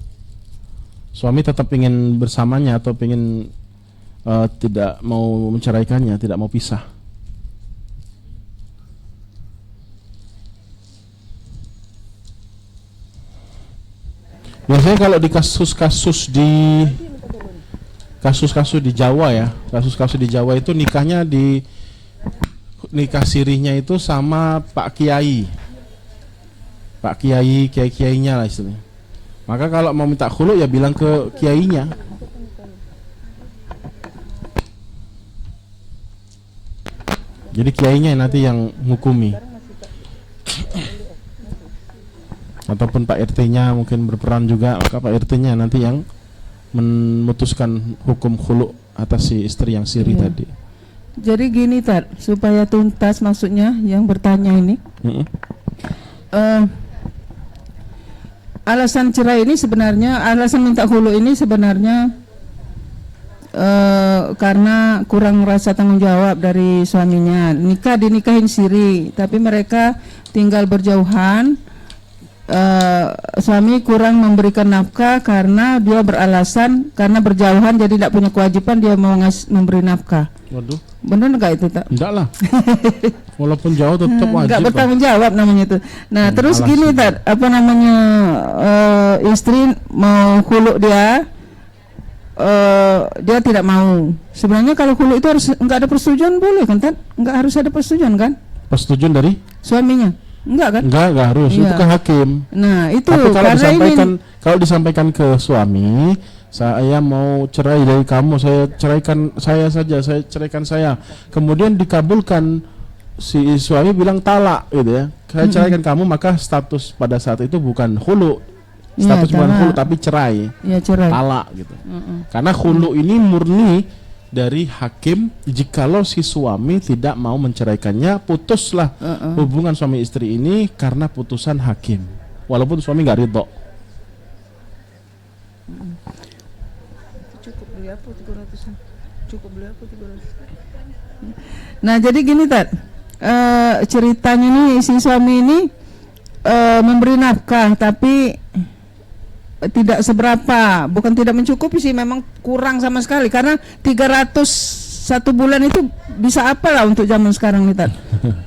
Suami tetap ingin bersamanya atau ingin tidak mau menceraikannya, tidak mau pisah. Biasanya kalau di kasus-kasus di Jawa ya, kasus-kasus di Jawa itu nikahnya nikah sirihnya itu sama Pak Kiai, kiai-kiainya lah istilahnya. Maka kalau mau minta khulu' ya bilang ke kiainya. Jadi kiainya nanti yang ngukumi. Ataupun Pak RT-nya mungkin berperan juga, maka Pak RT-nya nanti yang memutuskan hukum khulu' atas si istri yang siri tadi. Jadi gini Tat, supaya tuntas maksudnya yang bertanya ini, alasan cerai ini sebenarnya, alasan minta khulu ini sebenarnya karena kurang rasa tanggung jawab dari suaminya. Dinikahin siri, tapi mereka tinggal berjauhan. Suami kurang memberikan nafkah karena dia beralasan karena berjauhan jadi tidak punya kewajiban dia mau memberi nafkah. Waduh. Benar nggak itu tak? Enggak lah. Walaupun jauh tetap wajib. Enggak bertanggung jawab namanya itu. Nah terus alasan. gini tak, apa namanya, istri mau khulu dia tidak mau. Sebenarnya kalau khulu itu harus enggak ada persetujuan boleh kan tak? Enggak harus ada persetujuan kan? Persetujuan dari Suaminya? Enggak kan? Enggak harus, Iya. itu ke hakim. Nah itu Tapi kalau karena disampaikan ke suami, saya mau cerai dari kamu, saya ceraikan saya. Kemudian dikabulkan, si suami bilang talak gitu ya. Saya ceraikan kamu, maka status pada saat itu bukan khulu. Status bukan talak. khulu tapi cerai. Ya cerai. Talak gitu. Karena khulu ini murni dari hakim. Jikalau si suami tidak mau menceraikannya, putuslah hubungan suami istri ini karena putusan hakim, walaupun suami nggak ridho. Nah jadi gini Tat, ceritanya nih si suami ini memberi nafkah tapi tidak seberapa, bukan tidak mencukupi sih, memang kurang sama sekali karena 300 1 bulan itu bisa apa lah untuk zaman sekarang nih Tat?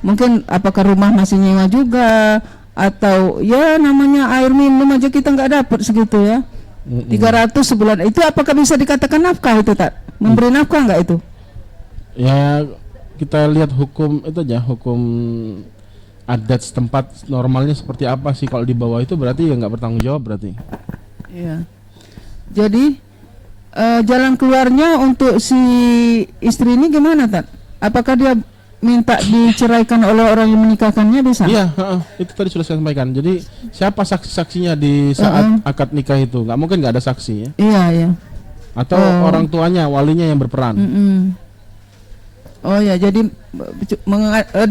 Mungkin apakah rumah masih nyewa juga, atau ya namanya air minum aja kita nggak dapat segitu ya. 300 sebulan itu apakah bisa dikatakan nafkah itu Tat? Memberi nafkah nggak itu? Ya kita lihat hukum itu aja, hukum adat setempat normalnya seperti apa sih. Kalau di bawah itu berarti ya nggak bertanggung jawab berarti. Iya. Jadi jalan keluarnya untuk si istri ini gimana Tat? Apakah dia minta diceraikan oleh orang yang menikahkannya bisa? Iya, itu tadi sudah saya sampaikan. Jadi siapa saksi-saksinya di saat akad nikah itu? Nggak mungkin nggak ada saksi ya. Iya, iya. Atau orang tuanya, walinya yang berperan. Oh ya, jadi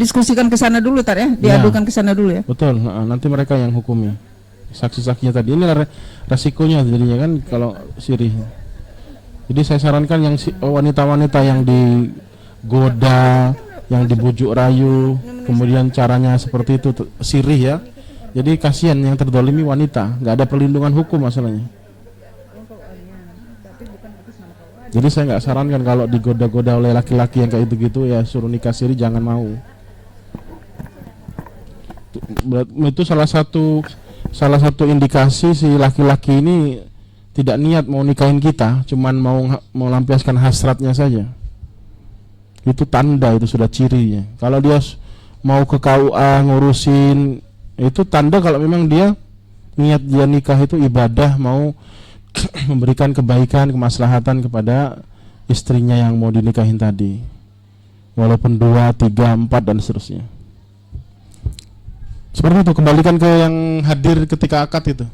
diskusikan ke sana dulu Tat ya, diadukan ke sana dulu ya. Betul, nanti mereka yang hukumi. Saksi-saksinya tadi ini resikonya jadinya kan kalau sirih. Jadi saya sarankan yang wanita-wanita yang digoda, yang dibujuk rayu, kemudian caranya seperti itu sirih ya. Jadi kasihan yang terdolimi wanita, nggak ada perlindungan hukum masalahnya. Jadi saya nggak sarankan kalau digoda-goda oleh laki-laki yang kayak gitu ya suruh nikah siri, jangan mau. Itu salah satu indikasi si laki-laki ini tidak niat mau nikahin kita, cuman mau lampiaskan hasratnya saja. Itu tanda, itu sudah cirinya. Kalau dia mau ke KUA ngurusin, itu tanda kalau memang dia niat dia nikah itu ibadah, mau memberikan kebaikan, kemaslahatan kepada istrinya yang mau dinikahin tadi, walaupun 2, 3, 4 dan seterusnya. Seperti itu. Kembalikan ke yang hadir ketika akad itu.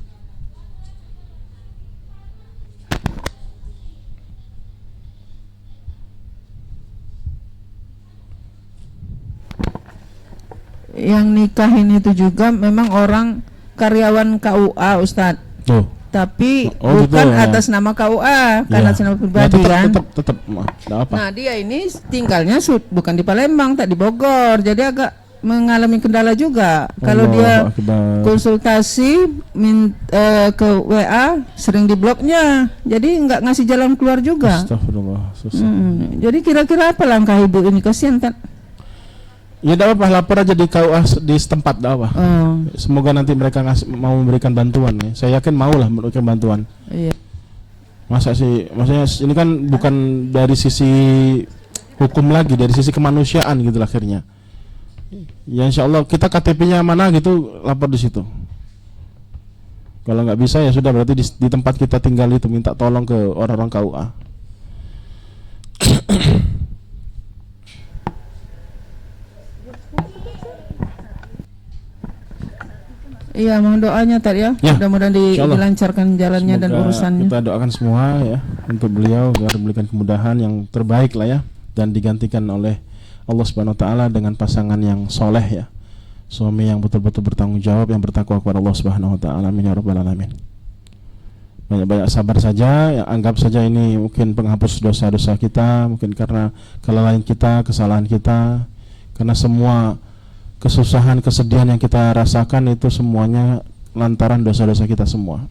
Yang nikahin itu juga memang orang karyawan KUA Ustadz. Tuh. Tapi gitu bukan ya. atas nama KUA, kan Ya. atas nama pribadi kan. Tetap apa? Nah dia ini tinggalnya bukan di Palembang, tak di Bogor, jadi agak mengalami kendala juga. Kalau dia Allahu Akbar. konsultasi ke WA sering dibloknya, jadi nggak ngasih jalan keluar juga. Astagfirullah, susah. Jadi kira-kira apa langkah ibu ini? Kasihan kan? Ya tidak apa, lapor aja di KUA di setempat, tidak apa. Semoga nanti mereka mau memberikan bantuan ya. Saya yakin mau lah memberikan bantuan. Iya. Maksudnya ini kan bukan dari sisi hukum lagi, dari sisi kemanusiaan gitu lah akhirnya. Ya insya Allah kita KTP-nya mana gitu, lapor di situ. Kalau nggak bisa ya sudah, berarti di tempat kita tinggal itu minta tolong ke orang-orang KUA. Iya, mohon doanya Tat ya. Ya, Mudah-mudahan insyaallah. dilancarkan jalannya dan Semoga urusannya. kita doakan semua ya untuk beliau agar diberikan kemudahan yang terbaik lah ya, dan digantikan oleh Allah Subhanahu wa taala dengan pasangan yang soleh ya. Suami yang betul-betul bertanggung jawab, yang bertakwa kepada Allah Subhanahu wa taala. Amin ya rabbal alamin. Banyak-banyak sabar saja, ya, anggap saja ini mungkin penghapus dosa-dosa kita, mungkin karena kelalaian kita, kesalahan kita. Karena semua kesusahan, kesedihan yang kita rasakan itu semuanya lantaran dosa-dosa kita semua.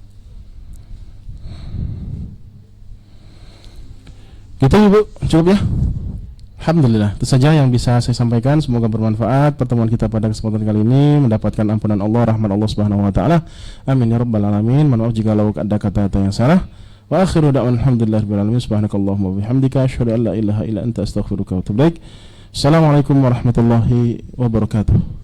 Gitu Ibu, cukup ya. Alhamdulillah, itu saja yang bisa saya sampaikan. Semoga bermanfaat pertemuan kita pada kesempatan kali ini, mendapatkan ampunan Allah, rahmat Allah Subhanahu wa taala. Amin ya rabbal alamin. Mohon maaf jika ada kata-kata yang salah. Wa akhiru da'wan alhamdulillahirabbil alamin. Subhanakallahumma wa bihamdika asyhadu an la ilaha illa anta astaghfiruka wa atubu ilaik. Assalamualaikum warahmatullahi wabarakatuh.